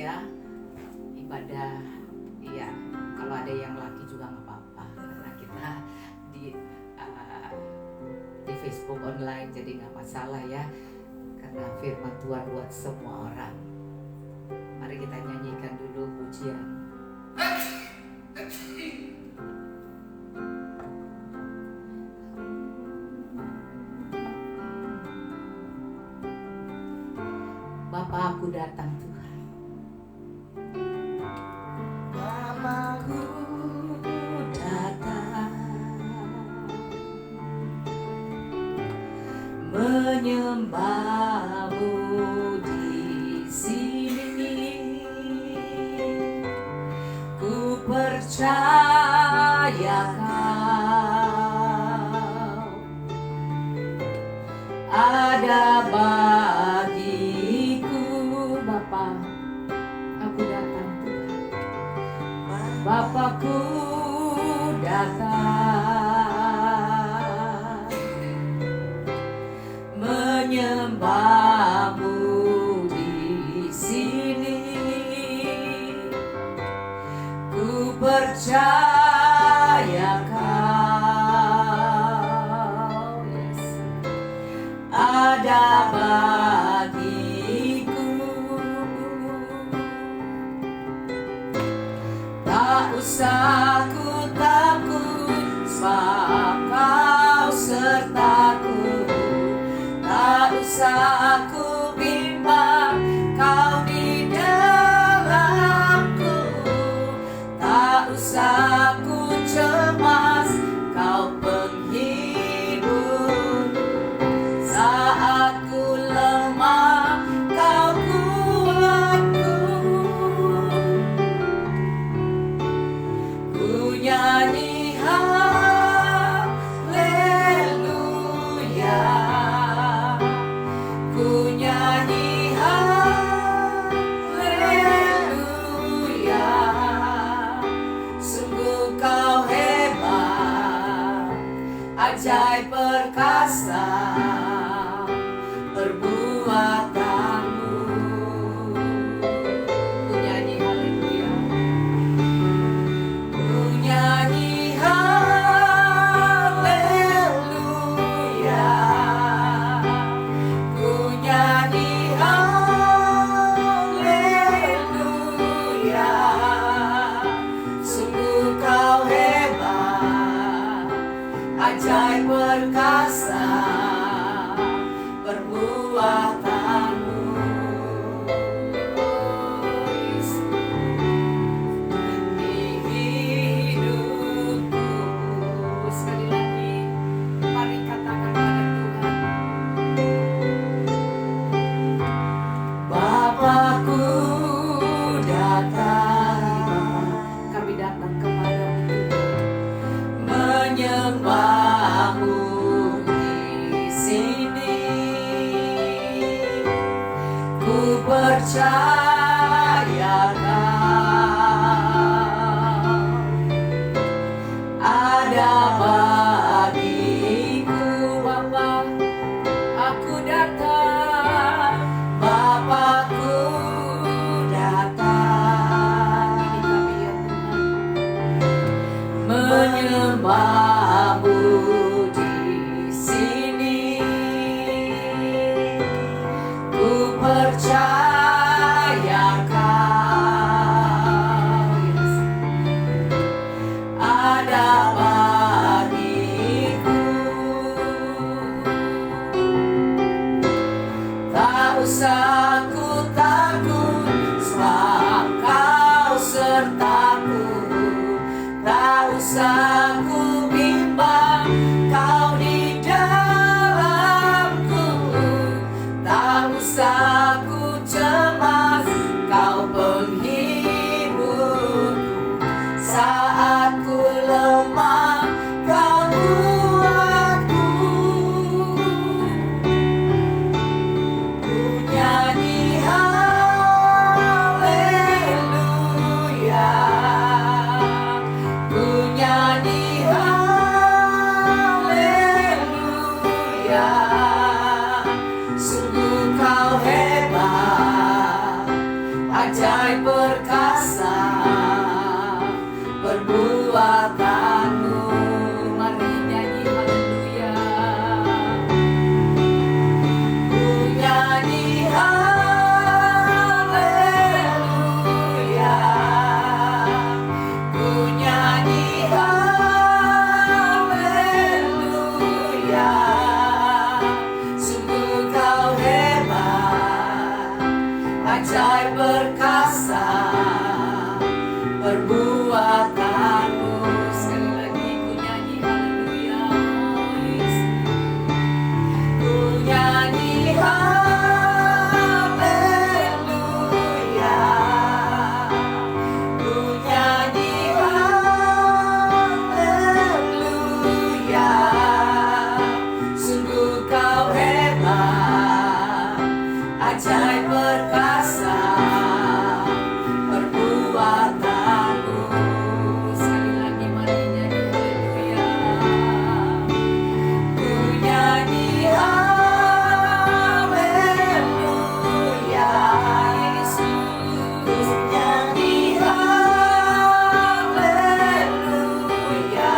ya ibadah. Iya, kalau ada yang laki juga nggak apa-apa karena kita di uh, di Facebook online, jadi nggak masalah ya, karena firman Tuhan buat semua orang. Mari kita nyanyikan dulu pujian. Bapa, aku datang Tuhan. Bapakku datang menyembahmu di sini. Ku percaya Kau ada bagiku. Bapa, aku datang Tuhan. Bapakku datang menyembahmu di sini. Ku percaya Kau, yes, ada bagiku. Tak usah ku takut, sebab Kau sertaku. Tak usah ku bimbang, Kau di dalamku. Tak usah ku cemas, Kau penghibur. Saat ku lemah, Kau kuatku. Ku nyanyi haleluya, ku nyanyi haleluya. Sungguh Kau hebat, ajaib perkasa perbuatanmu. Ku nyanyi haleluya, ku nyanyi haleluya, ku nyanyi haleluya. Sungguh Kau hebat, ajaib perkasa perbuatanmu. Di hidupku, sekali lagi mari katakan pada Tuhan. Bapakku datang, kami datang kepadamu menyembahmu di sini. Ku percaya Kau ada bagiku. Bapa, aku datang. Bapakku datang. Ini kami ya Tuhan, menyembahmu di sini. Ku percaya Kau, yes, ada bagiku. Tak usah ku takut, sebab Kau sertaku. Tak usah ku bimbang, Kau di dalamku. Tak usah ku cemas, Kau penghibur. Saat ku lemah, Kau kuatku. Ku nyanyi haleluya, ku nyanyi haleluya. perbuatanmu. Mari nyanyi haleluya. Ku nyanyi haleluya. Ku nyanyi haleluya. Sungguh kau hebat, ajaib perkasa perbuatanmu. Sekali lagi ku nyanyi haleluya. Ku nyanyi haleluya. Ku nyanyi haleluya. Sungguh kau hebat, ajaib perkasa perbuatanmu. Sekali lagi mari nyanyi haleluya. Ku nyanyi haleluya. Yesus, ku nyanyi haleluya.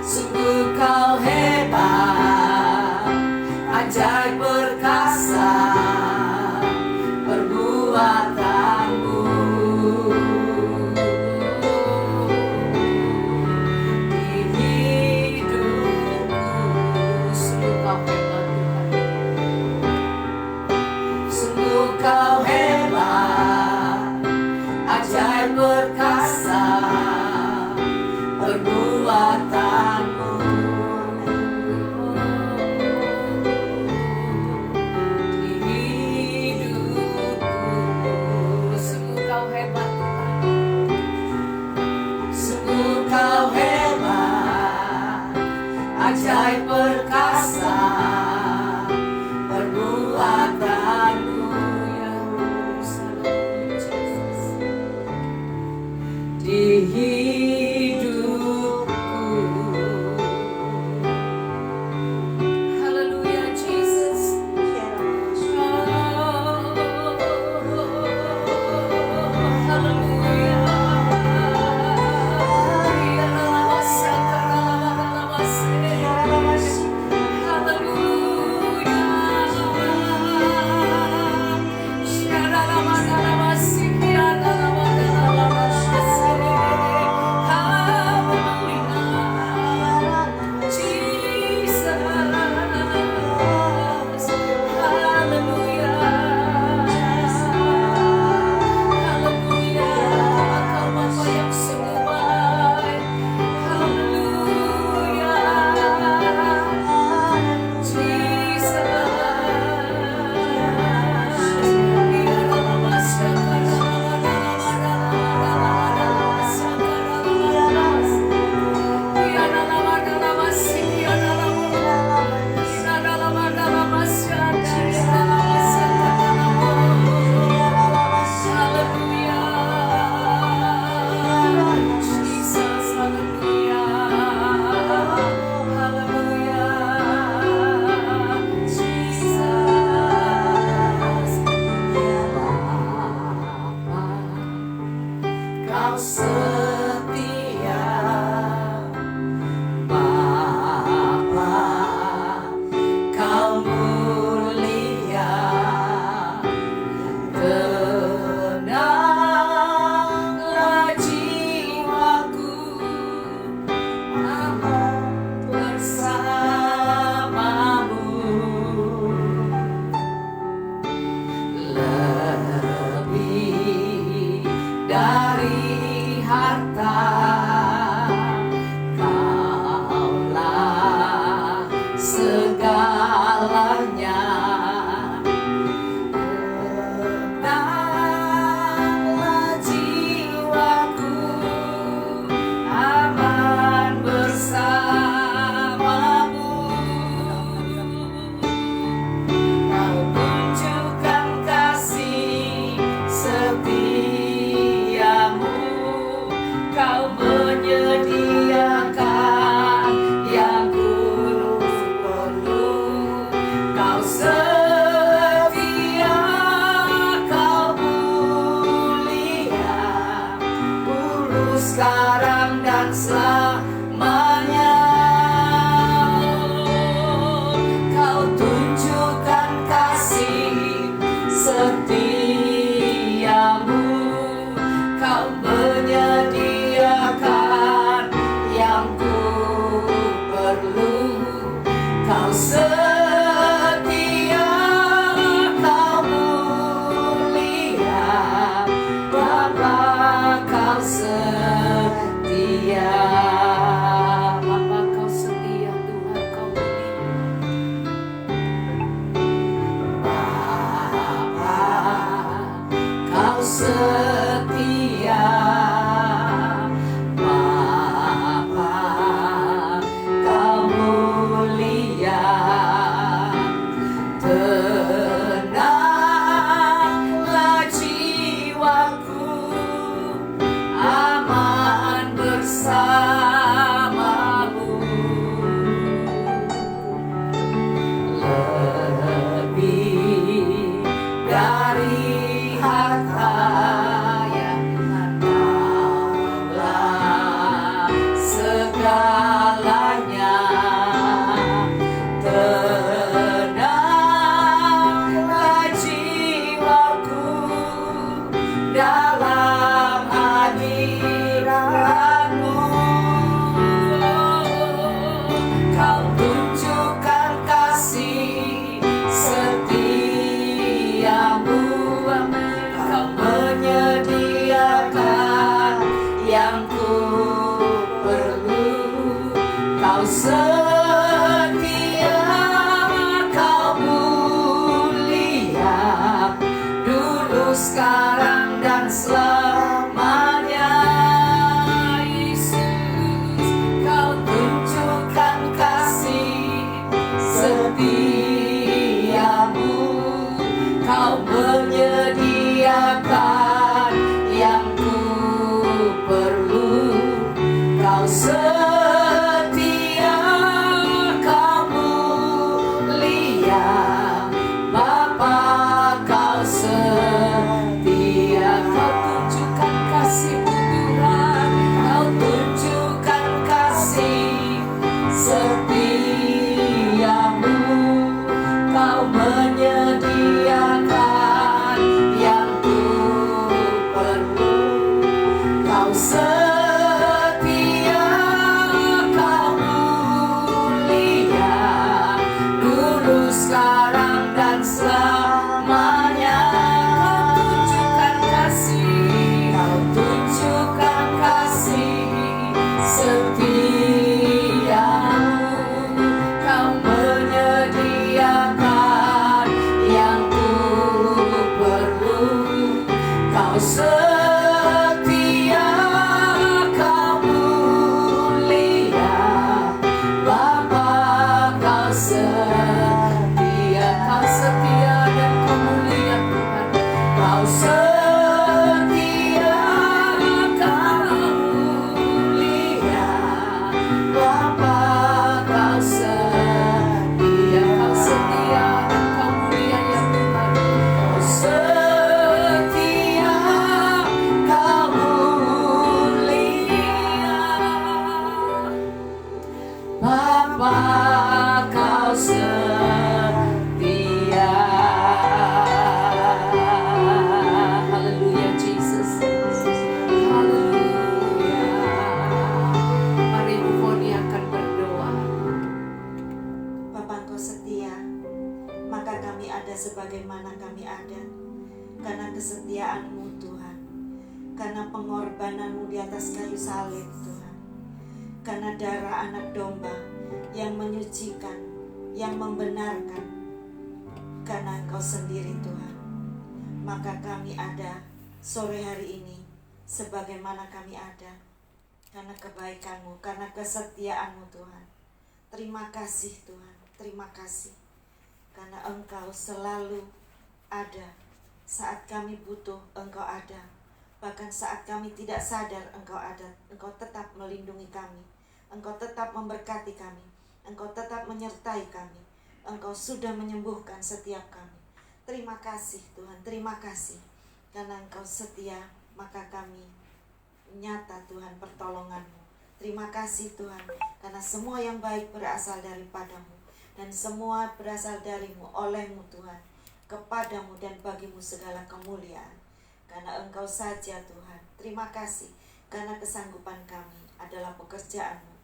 Sungguh kau hebat, ajaib perkasa perbuatanmu. Di hidupku sungguh kau hebat Tuhan. Sungguh kau hebat, ajaib perkasa perbuatanmu. Di hidupku sungguh kau hebat Tuhan. Sungguh kau hebat, ajaib perkasa perbuatanmu. Ya Yesus, di hidupku. Haleluya Jesus. Haleluya. Haleluya. sekarang dan selamanya. Kau tunjukkan kasih setiamu, Kau menyediakan yang ku perlu. Kau setia, Kau mulia, Bapa, Kau setia. Bapa, Kau setia, Tuhan, Kau mulia. Bapa, Kau setia. Bapa, Kau mulia. Tenanglah jiwaku, aman bersamamu. Lebih dari harta yang Kaulah segalanya. Tenanglah jiwaku dalam hadirat-Mu. Kau tunjukkan kasih setiamu, Kau menyediakan yang ku perlu. Kau setia, Kau mulia, dulu, sekarang, dan selamanya. Yesus, Kau tunjukkan kasih setiamu, Kau menyediakan yang ku perlu. Kau setia, Kau mulia, Bapa, Kau setia. Kau tunjukkan kasih-Mu, Tuhan, Kau tunjukkan kasih setiamu, Kau menyediakan yang ku perlu. Kau setia, Kau mulia, dulu, sekarang, dan selamanya. Kau tunjukkan kasih setiamu, Kau menyediakan yang ku perlu. Kau setia, Kau mulia, Bapa, Kau setia. Kau setia dan Kau mulia, Tuhan. Kau setia, Kau mulia, Bapa, Kau setia. Kau setia dan Kau mulia, ya Tuhan. Kau setia, Kau mulia, Bapa, Kau setia. Haleluya, Jesus. Haleluya. Mari Bu Foni akan berdoa. Bapa, Engkau setia, maka kami ada sebagaimana kami ada, karena kesetiaan-Mu, Tuhan, karena pengorbanan-Mu di atas kayu salib, Tuhan, karena darah anak domba yang menyucikan, yang membenarkan, karena Engkau sendiri, Tuhan, maka kami ada sore hari ini sebagaimana kami ada, karena kebaikan-Mu, karena kesetiaan-Mu, Tuhan. Terima kasih, Tuhan, terima kasih, karena Engkau selalu ada. Saat kami butuh, Engkau ada. Bahkan saat kami tidak sadar, Engkau ada. Engkau tetap melindungi kami, Engkau tetap memberkati kami, Engkau tetap menyertai kami. Engkau sudah menyembuhkan setiap kami. Terima kasih, Tuhan, terima kasih, karena Engkau setia, maka kami nyata Tuhan pertolongan-Mu. Terima kasih Tuhan, karena semua yang baik berasal daripada-Mu, dan semua berasal dari-Mu, oleh-Mu Tuhan, kepadamu dan bagimu segala kemuliaan. Karena Engkau saja Tuhan. Terima kasih, karena kesanggupan kami adalah pekerjaan-Mu.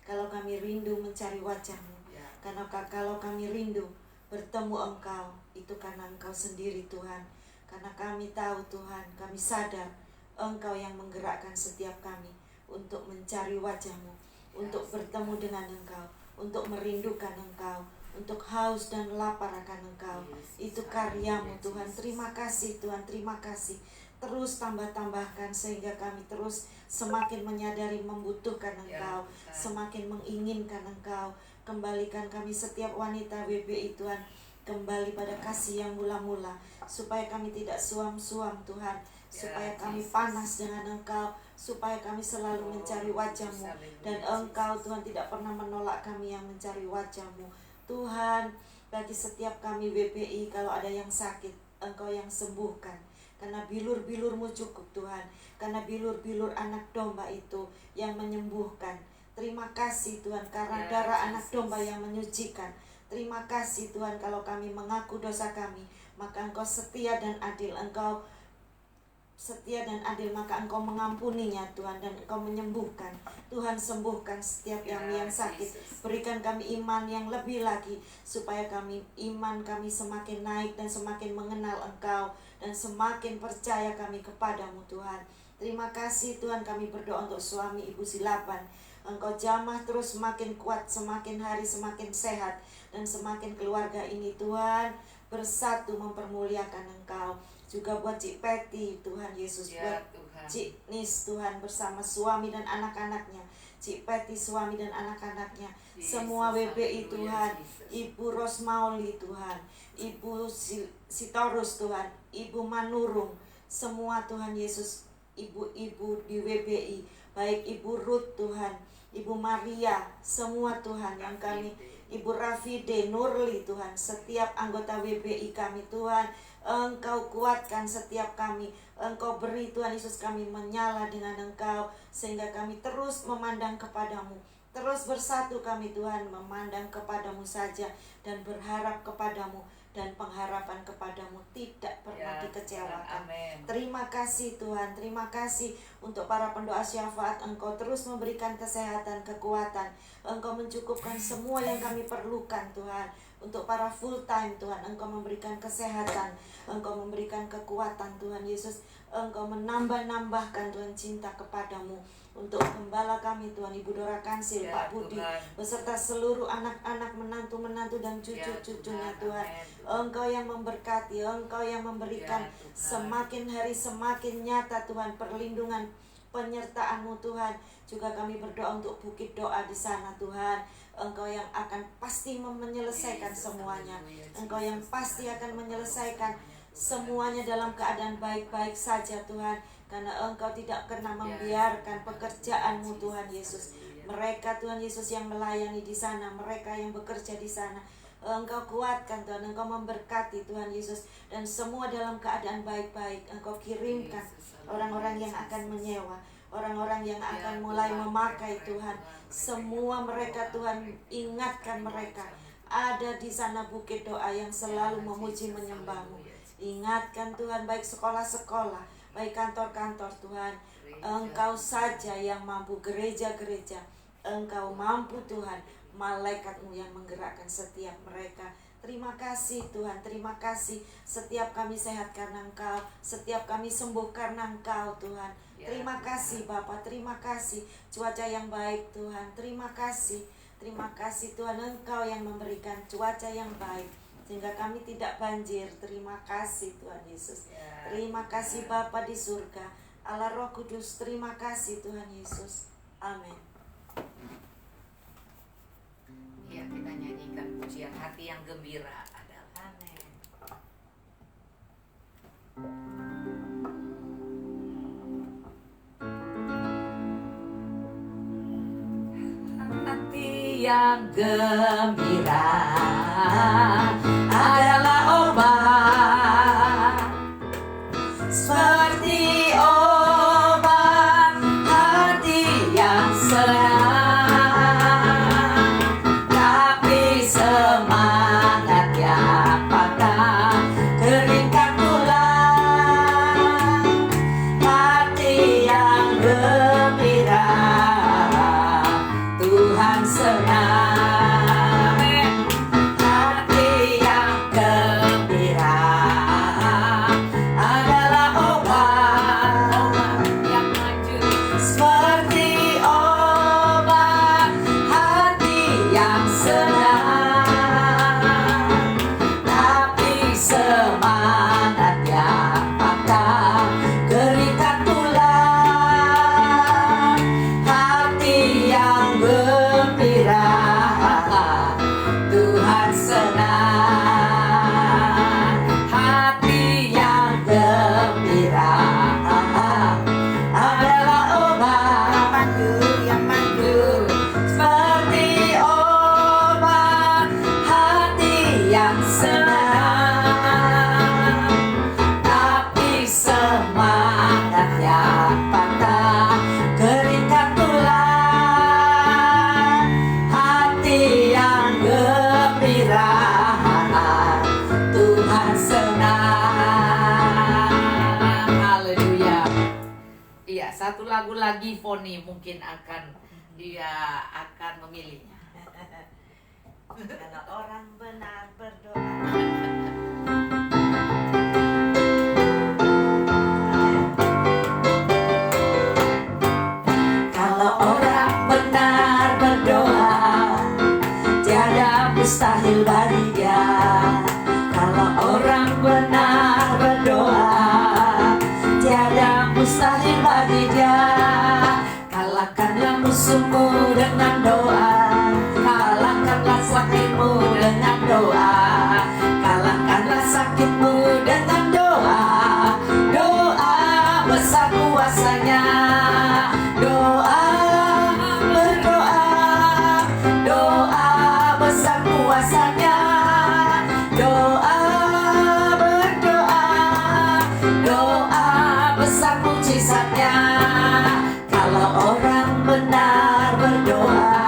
Kalau kami rindu mencari wajah-Mu, karena kalau kami rindu bertemu Engkau, itu karena Engkau sendiri Tuhan. Karena kami tahu Tuhan, kami sadar Engkau yang menggerakkan setiap kami untuk mencari wajah-Mu, untuk bertemu dengan Engkau, untuk merindukan Engkau, untuk haus dan lapar akan Engkau. Itu karya-Mu Tuhan. Terima kasih Tuhan, terima kasih. Terus tambah-tambahkan sehingga kami terus semakin menyadari membutuhkan Engkau, semakin menginginkan Engkau. Kembalikan kami setiap wanita WBI Tuhan kembali pada kasih yang mula-mula, supaya kami tidak suam-suam Tuhan, supaya kami panas dengan Engkau, supaya kami selalu mencari wajah-Mu, dan Engkau Tuhan tidak pernah menolak kami yang mencari wajah-Mu Tuhan. Bagi setiap kami WBI, kalau ada yang sakit, Engkau yang sembuhkan, karena bilur-bilur-Mu cukup Tuhan, karena bilur-bilur anak domba itu yang menyembuhkan. Terima kasih Tuhan, karena darah anak domba yang menyucikan. Terima kasih Tuhan, kalau kami mengaku dosa kami, maka Engkau setia dan adil. Engkau setia dan adil, maka Engkau mengampuninya Tuhan, dan Engkau menyembuhkan. Tuhan, sembuhkan setiap yang sakit. Berikan kami iman yang lebih lagi, supaya iman kami semakin naik dan semakin mengenal Engkau, dan semakin percaya kami kepadamu Tuhan. Terima kasih Tuhan, kami berdoa untuk suami Ibu Silaban. Engkau jamah terus semakin kuat, semakin hari semakin sehat, dan semakin keluarga ini Tuhan bersatu mempermuliakan Engkau. Juga buat Cik Peti Tuhan Yesus, buat Cik Nis Tuhan bersama suami dan anak-anaknya, Cik Peti suami dan anak-anaknya, semua WBI Tuhan, Ibu Rosmauli Tuhan, Ibu Sitorus Tuhan, Ibu Manurung, semua Tuhan Yesus, ibu-ibu di WBI, baik Ibu Ruth Tuhan, Ibu Maria, semua Tuhan yang kami, Ibu Rafide, Nurli Tuhan, setiap anggota WBI kami Tuhan, Engkau kuatkan setiap kami, Engkau beri Tuhan Yesus kami menyala dengan Engkau, sehingga kami terus memandang kepadamu, terus bersatu kami Tuhan, memandang kepadamu saja, dan berharap kepadamu, dan pengharapan kepadamu tidak pernah dikecewakan. Terima kasih Tuhan, terima kasih untuk para pendoa syafaat. Engkau terus memberikan kesehatan, kekuatan, Engkau mencukupkan semua yang kami perlukan Tuhan. Untuk para full time Tuhan, Engkau memberikan kesehatan, Engkau memberikan kekuatan Tuhan Yesus, Engkau menambah-nambahkan Tuhan cinta kepadamu. Untuk gembala kami Tuhan, Ibu Dora Kansil, Pak Budi, beserta seluruh anak-anak, menantu-menantu dan cucu-cucunya Tuhan, Engkau yang memberkati, Engkau yang memberikan semakin hari semakin nyata Tuhan perlindungan, penyertaan-Mu Tuhan. Juga kami berdoa untuk bukit doa di sana Tuhan, Engkau yang akan pasti menyelesaikan semuanya, Engkau yang pasti akan menyelesaikan semuanya dalam keadaan baik-baik saja Tuhan, karena Engkau tidak pernah membiarkan pekerjaan-Mu Tuhan Yesus. Mereka Tuhan Yesus yang melayani di sana, mereka yang bekerja di sana, Engkau kuatkan Tuhan, Engkau memberkati Tuhan Yesus, dan semua dalam keadaan baik-baik. Engkau kirimkan orang-orang yang akan menyewa, orang-orang yang akan mulai memakai Tuhan. Semua mereka Tuhan, ingatkan mereka ada di sana bukit doa yang selalu memuji menyembah-Mu. Ingatkan Tuhan, baik sekolah-sekolah, baik kantor-kantor Tuhan, Engkau saja yang mampu, gereja-gereja Engkau mampu Tuhan, malaikat-Mu yang menggerakkan setiap mereka. Terima kasih Tuhan, terima kasih. Setiap kami sehat karena Engkau, setiap kami sembuh karena Engkau Tuhan. Terima kasih Bapa, terima kasih. Cuaca yang baik Tuhan, terima kasih. Terima kasih Tuhan, Engkau yang memberikan cuaca yang baik, sehingga kami tidak banjir. Terima kasih Tuhan Yesus. Terima kasih Bapa di surga, Allah Roh Kudus, terima kasih Tuhan Yesus. Amin. Ya, kita nyanyikan pujian hati yang gembira adalah Amin. hati yang gembira adalah obat, seperti obat senang, hati yang gembira adalah obat yang manjur, seperti obat, hati yang senang, tapi semangat yang patah, keringkan tulang, hati yang gembira, Tuhan senang, hati yang gembira adalah obat yang manjur, seperti obat, hati yang senang, tapi semangat yang patah, keringkan tulang, hati yang gembira, Tuhan senang. haleluya. Iya, satu lagu lagi Foni mungkin dia akan memilihnya. Kalau orang benar berdoa. Kalau orang benar berdoa, tiada mustahil bagi dia. Kalau orang benar berdoa, tiada mustahil bagi dia. Kalahkanlah musuhmu dengan doa, kalahkanlah sakitmu dengan doa, kalahkanlah sakitmu dengan doa. Doa besar kuasanya, doa berdoa, doa besar kuasanya, doa berdoa, doa besar mujizatnya. Kalau orang benar berdoa,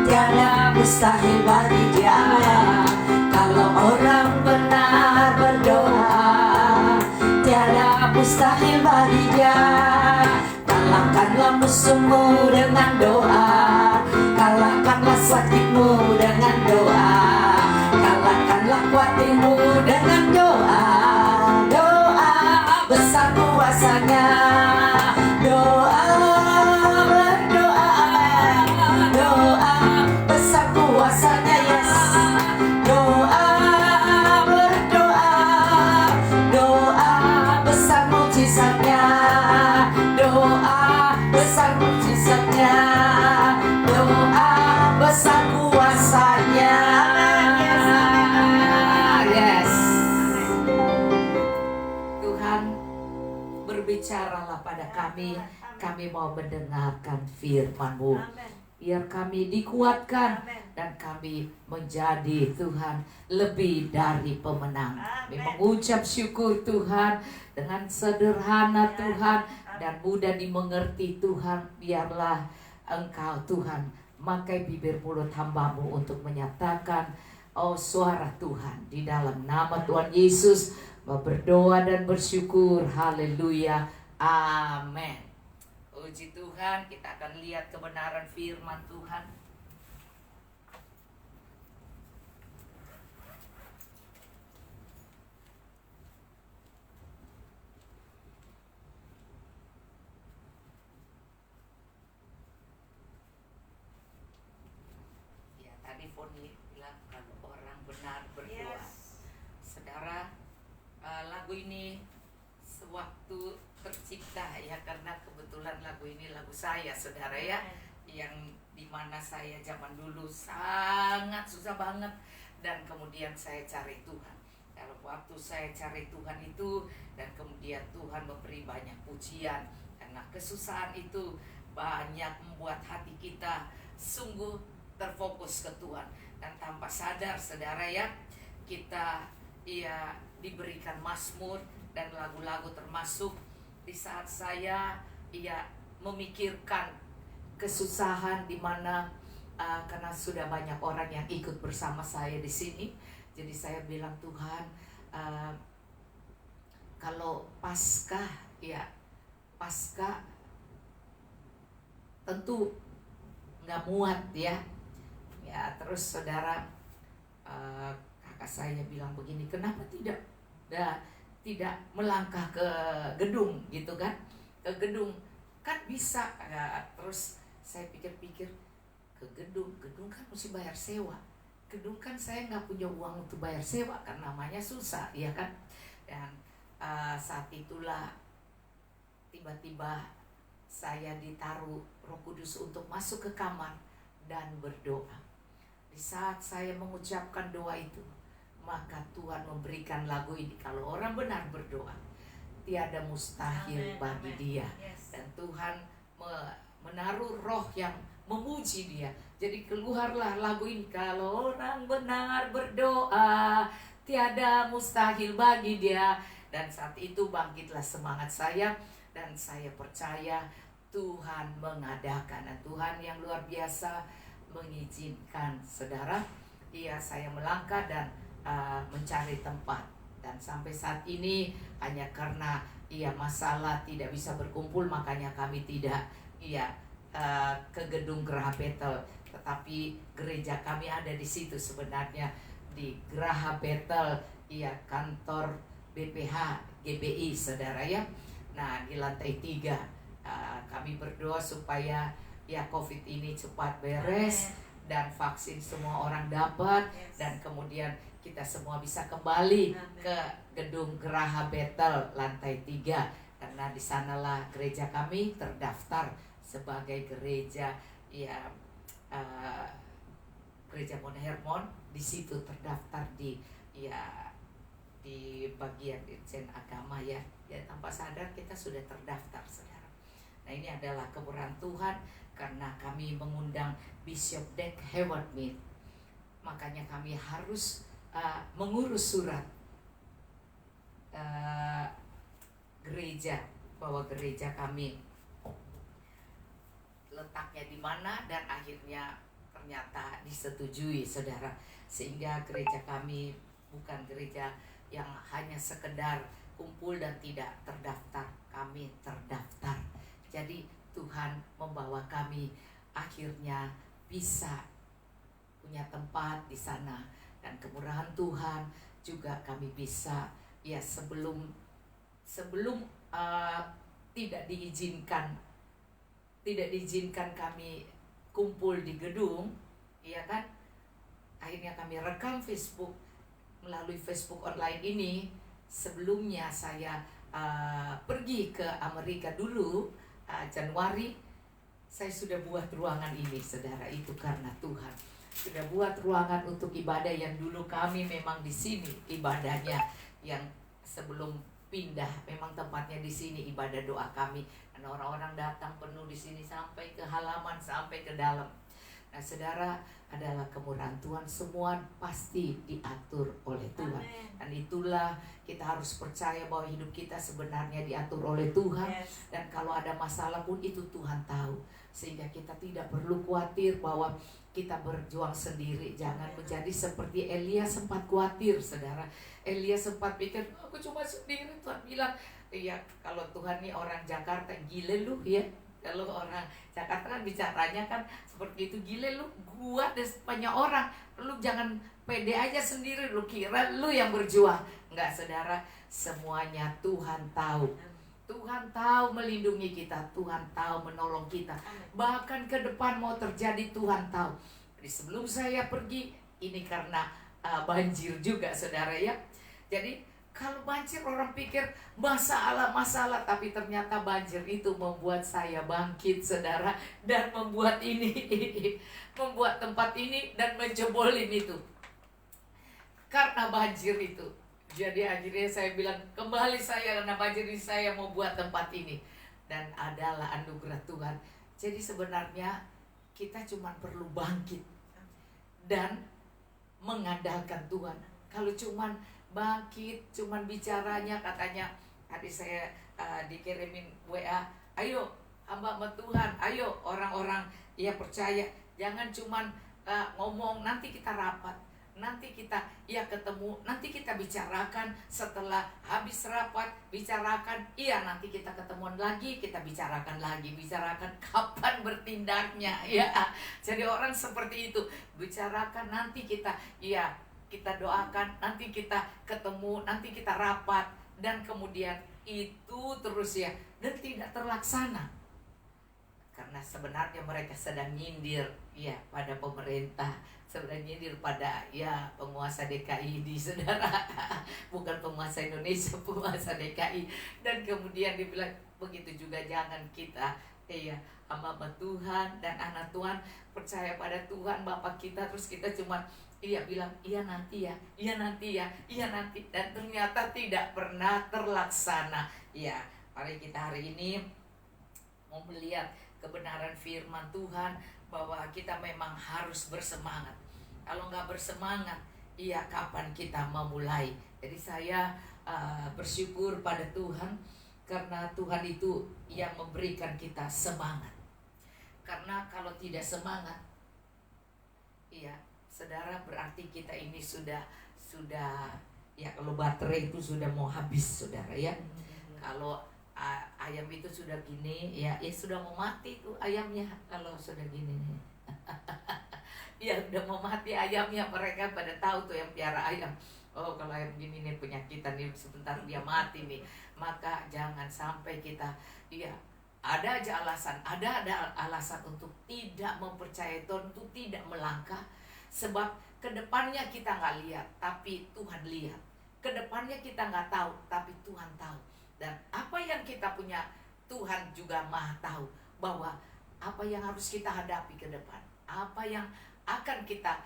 tiada mustahil bagi dia. Kalau orang benar berdoa, tiada mustahil bagi dia. Kalahkanlah musuhmu dengan doa, kalahkanlah sakitmu dengan doa, kalahkanlah kuatimu dengan doa. Doa besar kuasanya, doa berdoa, doa besar kuasanya, yes. Doa berdoa, doa besar mujizatnya, doa besar mujizatnya, doa besar kuasanya. Yes. Tuhan, berbicaralah pada kami. Kami mau mendengarkan firman-Mu. Biar kami dikuatkan dan kami menjadi Tuhan lebih dari pemenang. Kami mengucap syukur Tuhan dengan sederhana Tuhan dan mudah dimengerti Tuhan. Biarlah Engkau Tuhan makai bibir mulut hamba-Mu untuk menyatakan suara Tuhan. Di dalam nama Tuhan Yesus berdoa dan bersyukur. Haleluya. Amin. Puji Tuhan, kita akan lihat kebenaran firman Tuhan. Ya, tadi Foni bilang kalau orang benar berdoa. Saudara, lagu ini sewaktu tercipta ya, karena kebetulan lagu ini lagu saya, saudara ya, yang dimana saya zaman dulu sangat susah banget dan kemudian saya cari Tuhan. Dalam waktu saya cari Tuhan itu dan kemudian Tuhan memberi banyak pujian, karena kesusahan itu banyak membuat hati kita sungguh terfokus ke Tuhan, dan tanpa sadar saudara ya, kita diberikan mazmur dan lagu-lagu, termasuk di saat saya memikirkan kesusahan di mana karena sudah banyak orang yang ikut bersama saya di sini. Jadi saya bilang, Tuhan, kalau Paskah tentu nggak muat ya. Ya terus saudara, kakak saya bilang begini, kenapa tidak melangkah ke gedung gitu kan? Ke gedung kan bisa. Terus saya pikir-pikir, ke gedung kan mesti bayar sewa. Gedung kan saya nggak punya uang untuk bayar sewa kan, namanya susah ya kan. Dan saat itulah tiba-tiba saya ditaruh Roh Kudus untuk masuk ke kamar dan berdoa. Di saat saya mengucapkan doa itu, maka Tuhan memberikan lagu ini. Kalau orang benar berdoa, tiada mustahil bagi dia. Dan Tuhan menaruh roh yang memuji dia. Jadi keluarlah lagu ini. Kalau orang benar berdoa, tiada mustahil bagi dia. Dan saat itu bangkitlah semangat saya. Dan saya percaya Tuhan mengadakan. Dan Tuhan yang luar biasa mengizinkan saudara. Saya melangkah dan mencari tempat. Dan sampai saat ini hanya karena masalah tidak bisa berkumpul, makanya kami tidak ke gedung Geraha Betel. Tetapi gereja kami ada di situ sebenarnya, di Geraha Betel, kantor BPH GBI saudara ya. Nah di lantai 3 kami berdoa supaya COVID ini cepat beres dan vaksin semua orang dapat, dan kemudian kita semua bisa kembali ke gedung Geraha Betel lantai 3, karena di sanalah gereja kami terdaftar sebagai gereja gereja Mount Hermon. Di situ terdaftar di bagian Dirjen Agama ya. Tanpa sadar kita sudah terdaftar saudara. Nah ini adalah kemurahan Tuhan, karena kami mengundang Bishop Dag Heward-Mills, makanya kami harus mengurus surat gereja, bahwa gereja kami letaknya di mana, dan akhirnya ternyata disetujui saudara. Sehingga gereja kami bukan gereja yang hanya sekedar kumpul dan tidak terdaftar, kami terdaftar. Jadi Tuhan membawa kami akhirnya bisa punya tempat di sana, dan kemurahan Tuhan juga kami bisa sebelum tidak diizinkan kami kumpul di gedung, ya kan? Akhirnya kami rekam Facebook melalui Facebook online ini. Sebelumnya saya pergi ke Amerika dulu, Januari. Saya sudah buat ruangan ini saudara, itu karena Tuhan sudah buat ruangan untuk ibadah yang dulu kami memang di sini ibadahnya, yang sebelum pindah memang tempatnya di sini ibadah doa kami, dan orang-orang datang penuh di sini sampai ke halaman, sampai ke dalam. Nah saudara, adalah kemurahan Tuhan, semua pasti diatur oleh Tuhan. Amen. Dan itulah kita harus percaya bahwa hidup kita sebenarnya diatur oleh Tuhan. Dan kalau ada masalah pun itu Tuhan tahu, sehingga kita tidak perlu khawatir bahwa kita berjuang sendiri. Jangan menjadi seperti Elia sempat khawatir saudara. Elia sempat pikir, aku cuma sendiri. Tuhan bilang, iya kalau Tuhan nih orang Jakarta, gile lu ya. Kalau orang Jakarta kan bicaranya kan seperti itu, gile lu, gua ada banyak orang, lu jangan pede aja sendiri, lu kira lu yang berjuang. Enggak saudara, semuanya Tuhan tahu. Tuhan tahu melindungi kita, Tuhan tahu menolong kita. Bahkan ke depan mau terjadi Tuhan tahu. Jadi sebelum saya pergi, ini karena banjir juga saudara ya. Jadi kalau banjir orang pikir masalah, tapi ternyata banjir itu membuat saya bangkit saudara, dan membuat membuat tempat ini dan menjebolin itu karena banjir itu. Jadi akhirnya saya bilang, kembali saya karena banjir ini, saya mau buat tempat ini, dan adalah anugerah Tuhan. Jadi sebenarnya kita cuma perlu bangkit dan mengandalkan Tuhan. Kalau cuman bangkit, cuman bicaranya, katanya tadi saya dikirimin WA, ayo hamba Tuhan, ayo orang-orang percaya, jangan cuman ngomong nanti kita rapat, nanti kita ya ketemu, nanti kita bicarakan setelah habis rapat, bicarakan, iya nanti kita ketemuan lagi, kita bicarakan lagi, bicarakan kapan bertindaknya ya. Jadi orang seperti itu, bicarakan nanti kita, ya kita doakan, nanti kita ketemu, nanti kita rapat, dan kemudian itu terus ya, dan tidak terlaksana. Karena sebenarnya mereka sedang nyindir ya pada pemerintah, sedang nyindir pada ya penguasa DKI di saudara, bukan penguasa Indonesia, penguasa DKI. Dan kemudian dibilang begitu juga jangan kita ya hamba Tuhan dan anak Tuhan percaya pada Tuhan Bapa kita, terus kita cuma iya bilang iya nanti ya, iya nanti ya, iya nanti, dan ternyata tidak pernah terlaksana. Ya, mari kita hari ini mau melihat kebenaran firman Tuhan bahwa kita memang harus bersemangat. Kalau nggak bersemangat, iya kapan kita memulai? Jadi saya bersyukur pada Tuhan karena Tuhan itu yang memberikan kita semangat. Karena kalau tidak semangat, iya saudara, berarti kita ini sudah ya kalau baterai itu sudah mau habis saudara ya. Kalau ayam itu sudah gini ya sudah mau mati tuh ayamnya kalau sudah gini nih. Ya udah mau mati ayamnya, mereka pada tahu tuh yang piara ayam. Oh kalau ayam gini nih penyakitan nih sebentar dia mati nih. Maka jangan sampai kita ya ada aja alasan, ada alasan untuk tidak mempercayai Tuhan, untuk tidak melangkah. Sebab kedepannya kita nggak lihat, tapi Tuhan lihat. Kedepannya kita nggak tahu, tapi Tuhan tahu. Dan apa yang kita punya, Tuhan juga maha tahu bahwa apa yang harus kita hadapi ke depan, apa yang akan kita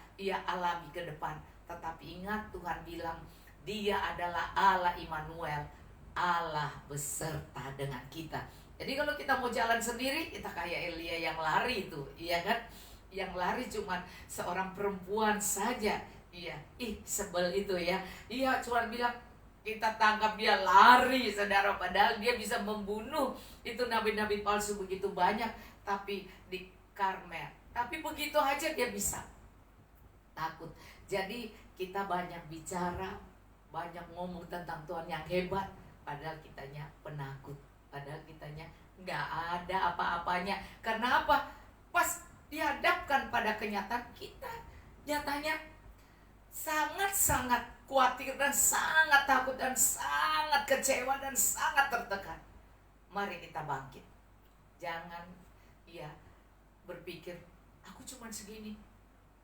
alami ke depan. Tetapi ingat Tuhan bilang, Dia adalah Allah Immanuel, Allah beserta dengan kita. Jadi kalau kita mau jalan sendiri, kita kayak Elia yang lari itu, iya kan? Yang lari cuma seorang perempuan saja. Iya, sebel itu ya. Iya, cuma bilang kita tangkap dia, lari saudara, padahal dia bisa membunuh itu nabi-nabi palsu begitu banyak, tapi di Karmel, tapi begitu aja dia bisa takut. Jadi kita banyak bicara, banyak ngomong tentang Tuhan yang hebat, padahal kitanya penakut, padahal kitanya nggak ada apa-apanya. Karena apa? Pas dihadapkan pada kenyataan, kita nyatanya sangat-sangat khawatir dan sangat takut dan sangat kecewa dan sangat tertekan. Mari kita bangkit. Jangan berpikir aku cuma segini,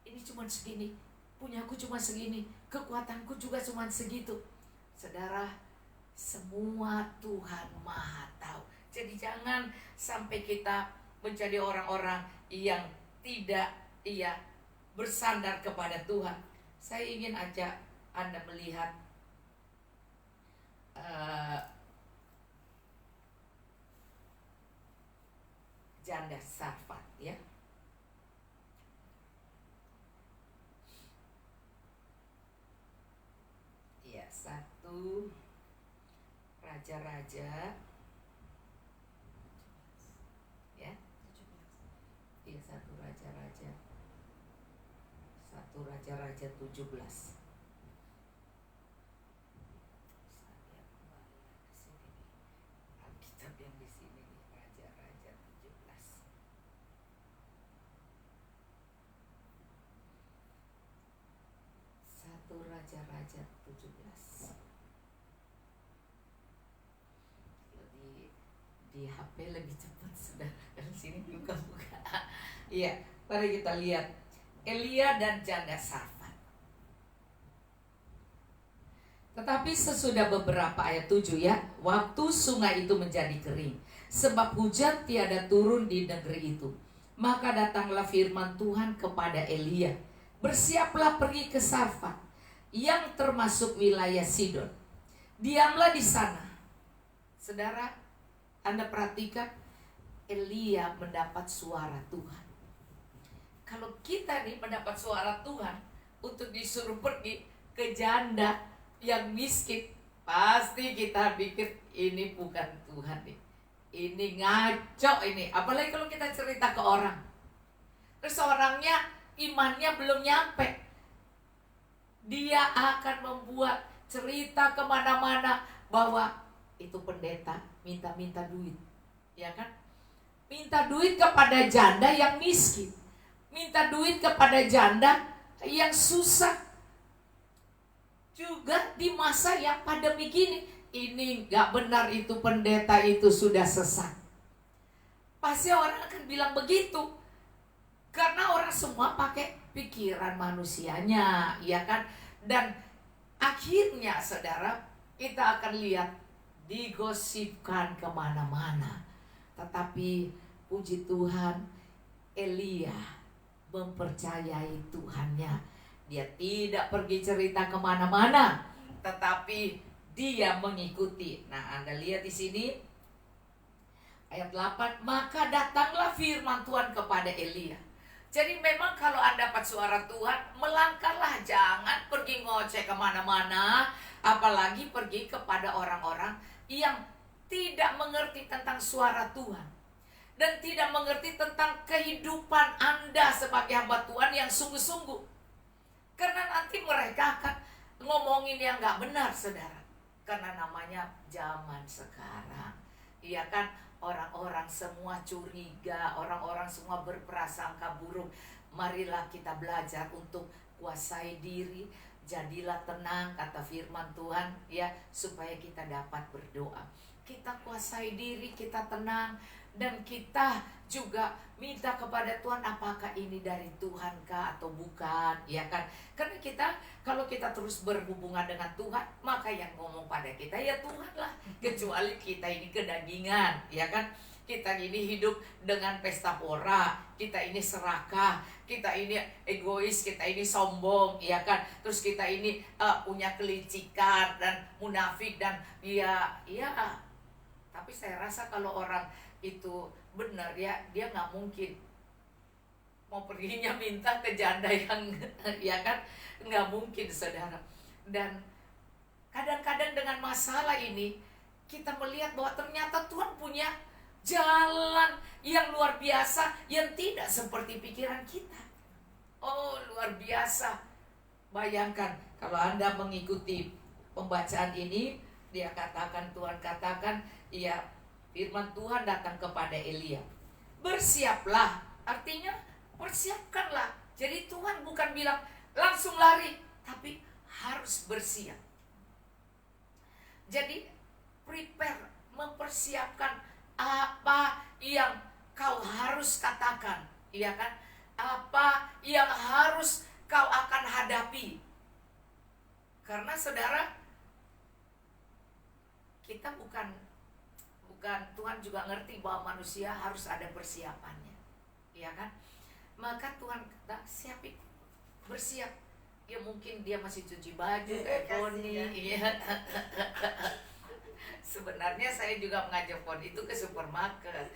ini cuma segini, punyaku cuma segini, kekuatanku juga cuma segitu. Saudara, semua Tuhan maha tahu. Jadi jangan sampai kita menjadi orang-orang yang tidak bersandar kepada Tuhan. Saya ingin ajak Anda melihat janda Sarfat ya. Ya, 1 Raja-Raja ya. Iya, 1 Raja-Raja 17. Kitab yang di sini nih, Raja-Raja 17. 1 Raja-Raja 17. Di HP lebih cepat saudara, kan sini buka-buka. Iya, mari kita lihat Elia dan janda Sarfat. Tetapi sesudah beberapa ayat 7 ya, waktu sungai itu menjadi kering, sebab hujan tiada turun di negeri itu. Maka datanglah firman Tuhan kepada Elia, bersiaplah pergi ke Sarfat, yang termasuk wilayah Sidon. Diamlah di sana. Saudara, Anda perhatikan, Elia mendapat suara Tuhan. Kalau kita nih mendapat suara Tuhan untuk disuruh pergi ke janda yang miskin, pasti kita pikir ini bukan Tuhan nih, ini ngaco ini. Apalagi kalau kita cerita ke orang, terus orangnya imannya belum nyampe, Dia akan membuat cerita kemana-mana bahwa itu pendeta minta-minta duit, ya kan? Minta duit kepada janda yang miskin, minta duit kepada janda yang susah. Juga di masa yang pandemi gini, ini gak benar, itu pendeta itu sudah sesat. Pasti orang akan bilang begitu, karena orang semua pakai pikiran manusianya, ya kan? Dan akhirnya saudara, kita akan lihat digosipkan kemana-mana. Tetapi puji Tuhan, Elia mempercayai Tuhannya. Dia tidak pergi cerita kemana-mana, tetapi dia mengikuti. Nah, Anda lihat di sini ayat 8, maka datanglah firman Tuhan kepada Elia. Jadi memang kalau Anda dapat suara Tuhan, melangkahlah, jangan pergi ngoceh kemana-mana, apalagi pergi kepada orang-orang yang tidak mengerti tentang suara Tuhan dan tidak mengerti tentang kehidupan Anda sebagai hamba Tuhan yang sungguh-sungguh. Karena nanti mereka akan ngomongin yang gak benar, saudara. Karena namanya zaman sekarang, iya kan? Orang-orang semua curiga, orang-orang semua berprasangka buruk. Marilah kita belajar untuk kuasai diri, jadilah tenang, kata firman Tuhan, ya, supaya kita dapat berdoa. Kita kuasai diri, kita tenang, dan kita juga minta kepada Tuhan, apakah ini dari Tuhan kah atau bukan, ya kan? Karena kalau kita terus berhubungan dengan Tuhan, maka yang ngomong pada kita ya Tuhan lah. Kecuali kita ini kedagingan, ya kan? Kita ini hidup dengan pesta pora, kita ini serakah, kita ini egois, kita ini sombong, ya kan? Terus kita ini punya kelicikan dan munafik dan ya. Tapi saya rasa kalau orang itu benar, ya, dia nggak mungkin mau perginya minta ke janda yang ya kan, nggak mungkin, saudara. Dan kadang-kadang dengan masalah ini kita melihat bahwa ternyata Tuhan punya jalan yang luar biasa yang tidak seperti pikiran kita. Oh, luar biasa. Bayangkan kalau Anda mengikuti pembacaan ini, dia katakan, Tuhan katakan, ya, firman Tuhan datang kepada Elia, bersiaplah, artinya persiapkanlah. Jadi Tuhan bukan bilang langsung lari, tapi harus bersiap. Jadi prepare, mempersiapkan apa yang kau harus katakan, iya kan? Apa yang harus kau akan hadapi. Karena saudara, kita bukan Tuhan juga ngerti bahwa manusia harus ada persiapannya, ya kan? Maka Tuhan kata siapin, bersiap. Ya mungkin dia masih cuci baju kayak Poni, iya. Sebenarnya saya juga mengajak Poni itu ke supermarket.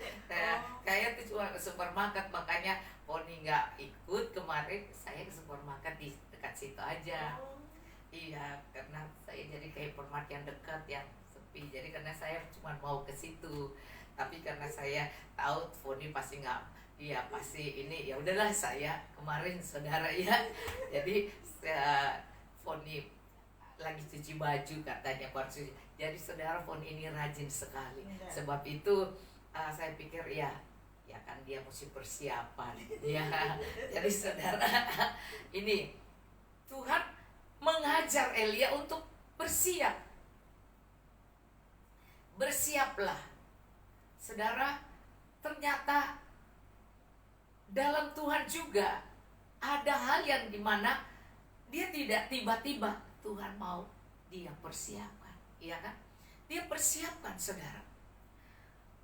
Kayak itu cuma ke supermarket, makanya Poni nggak ikut kemarin. Saya ke supermarket di dekat situ aja. Iya, karena saya jadi kayak supermarket yang dekat, yang jadi karena saya cuma mau ke situ, tapi karena saya tahu Foni pasti nggak, iya pasti ini, ya udahlah saya kemarin, saudara, ya. Jadi Foni lagi cuci baju katanya, jadi saudara, Foni ini rajin sekali. Sebab itu saya pikir ya kan dia mesti persiapan, ya. Jadi saudara, ini Tuhan mengajar Elia untuk bersiap. Bersiaplah, saudara. Ternyata dalam Tuhan juga ada hal yang dimana dia tidak tiba-tiba Tuhan mau dia persiapkan, iya kan? Dia persiapkan, saudara.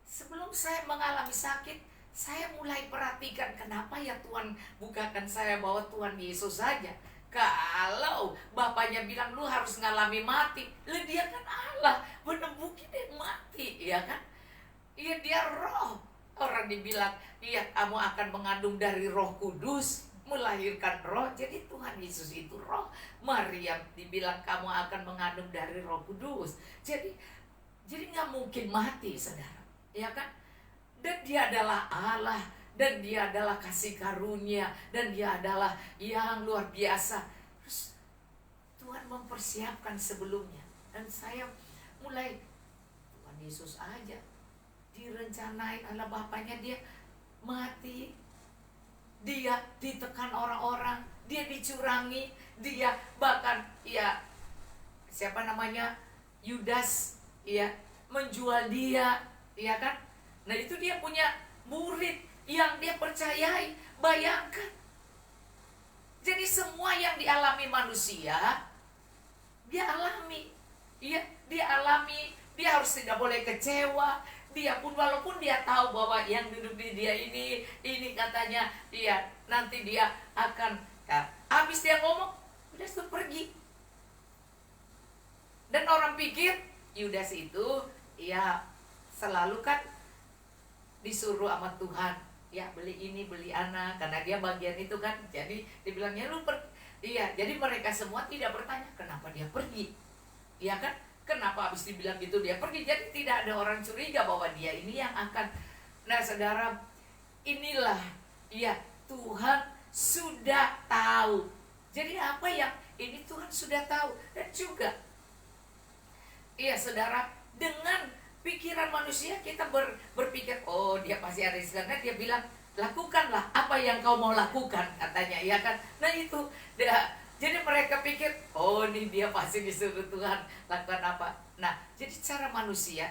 Sebelum saya mengalami sakit, saya mulai perhatikan kenapa ya Tuhan bukakan saya bahwa Tuhan Yesus saja. Kalau bapaknya bilang lu harus ngalami mati, dia kan Allah, menembukin yang mati, ya kan? Iya, dia roh. Orang dibilang, iya kamu akan mengandung dari Roh Kudus, melahirkan roh. Jadi Tuhan Yesus itu roh. Maryam dibilang kamu akan mengandung dari Roh Kudus. Jadi nggak mungkin mati, saudara, ya kan? Dan dia adalah Allah, dan dia adalah kasih karunia, dan dia adalah yang luar biasa. Terus Tuhan mempersiapkan sebelumnya. Dan saya mulai, Tuhan Yesus aja direncanain oleh Bapaknya, dia mati, dia ditekan orang-orang, dia dicurangi, dia bahkan ya siapa namanya, Yudas ya menjual dia, ya kan. Nah itu dia punya murid yang dia percayai. Bayangkan, jadi semua yang dialami manusia dia alami, ya dia alami. Dia harus tidak boleh kecewa. Dia pun walaupun dia tahu bahwa yang duduk di dia ini katanya dia nanti dia akan ya, habis dia ngomong udah sudah pergi. Dan orang pikir Yudas itu ya selalu kan disuruh sama Tuhan, ya beli ini beli anak, karena dia bagian itu kan. Jadi dibilangnya lu iya, jadi mereka semua tidak bertanya kenapa dia pergi, ya kan. Kenapa habis dibilang gitu dia pergi? Jadi tidak ada orang curiga bahwa dia ini yang akan. Nah saudara, inilah ya Tuhan sudah tahu. Jadi apa yang ini Tuhan sudah tahu. Dan juga iya saudara, dengan pikiran manusia kita berpikir, oh dia pasti ada karena dia bilang lakukanlah apa yang kau mau lakukan, katanya, ya kan. Nah itu jadi mereka pikir, oh ini dia pasti disuruh Tuhan lakukan apa. Nah jadi cara manusia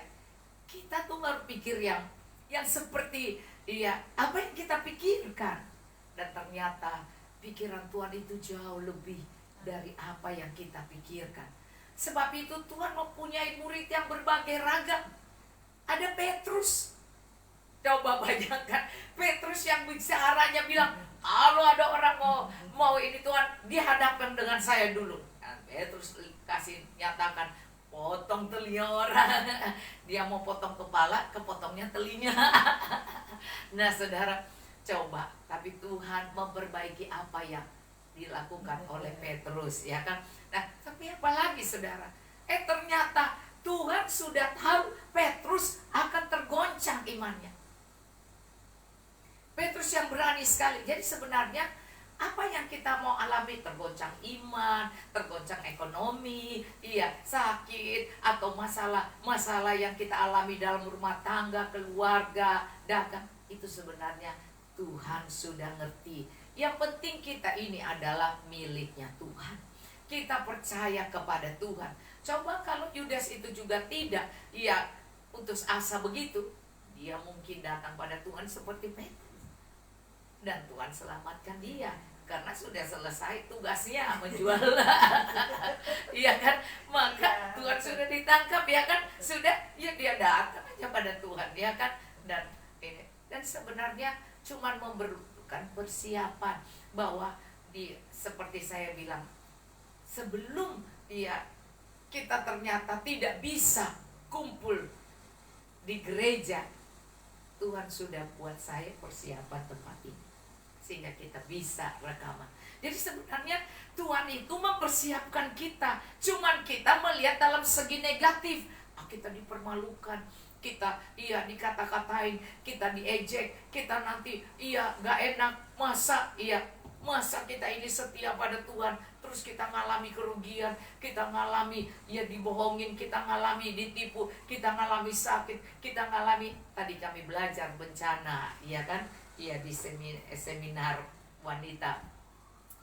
kita tuh berpikir yang seperti ya apa yang kita pikirkan. Dan ternyata pikiran Tuhan itu jauh lebih dari apa yang kita pikirkan. Sebab itu Tuhan mempunyai murid yang berbagai ragam. Ada Petrus. Coba bayangkan, Petrus yang bicaranya bilang, kalau ada orang mau ini Tuhan, dihadapkan dengan saya dulu. Nah, Petrus kasih nyatakan, potong telinga orang. Dia mau potong kepala, kepotongnya telinga. Nah saudara, coba. Tapi Tuhan memperbaiki apa yang dilakukan oleh Petrus, ya kan. Nah tapi apa lagi saudara, ternyata Tuhan sudah tahu Petrus akan tergoncang imannya. Petrus yang berani sekali. Jadi sebenarnya apa yang kita mau alami, tergoncang iman, tergoncang ekonomi, iya sakit, atau masalah yang kita alami dalam rumah tangga, keluarga, dagang, itu sebenarnya Tuhan sudah ngerti. Yang penting kita ini adalah miliknya Tuhan. Kita percaya kepada Tuhan. Coba kalau Yudas itu juga tidak, ya putus asa begitu, dia mungkin datang pada Tuhan seperti Petrus. Dan Tuhan selamatkan dia karena sudah selesai tugasnya menjual. Iya kan? Maka Tuhan sudah ditangkap, ya kan? Sudah, ya dia datang aja pada Tuhan, ya kan? Dan sebenarnya cuma memerlukan persiapan bahwa seperti saya bilang, sebelum kita ternyata tidak bisa kumpul di gereja, Tuhan sudah buat saya persiapan tempat ini sehingga kita bisa rekaman. Jadi sebenarnya Tuhan itu mempersiapkan kita, cuman kita melihat dalam segi negatif. Kita dipermalukan, kita dikata-katain, kita diejek, kita nanti gak enak. Masa kita ini setia pada Tuhan, terus kita ngalami kerugian, kita ngalami dibohongin, kita ngalami ditipu, kita ngalami sakit, kita ngalami, tadi kami belajar bencana, ya kan, di seminar wanita,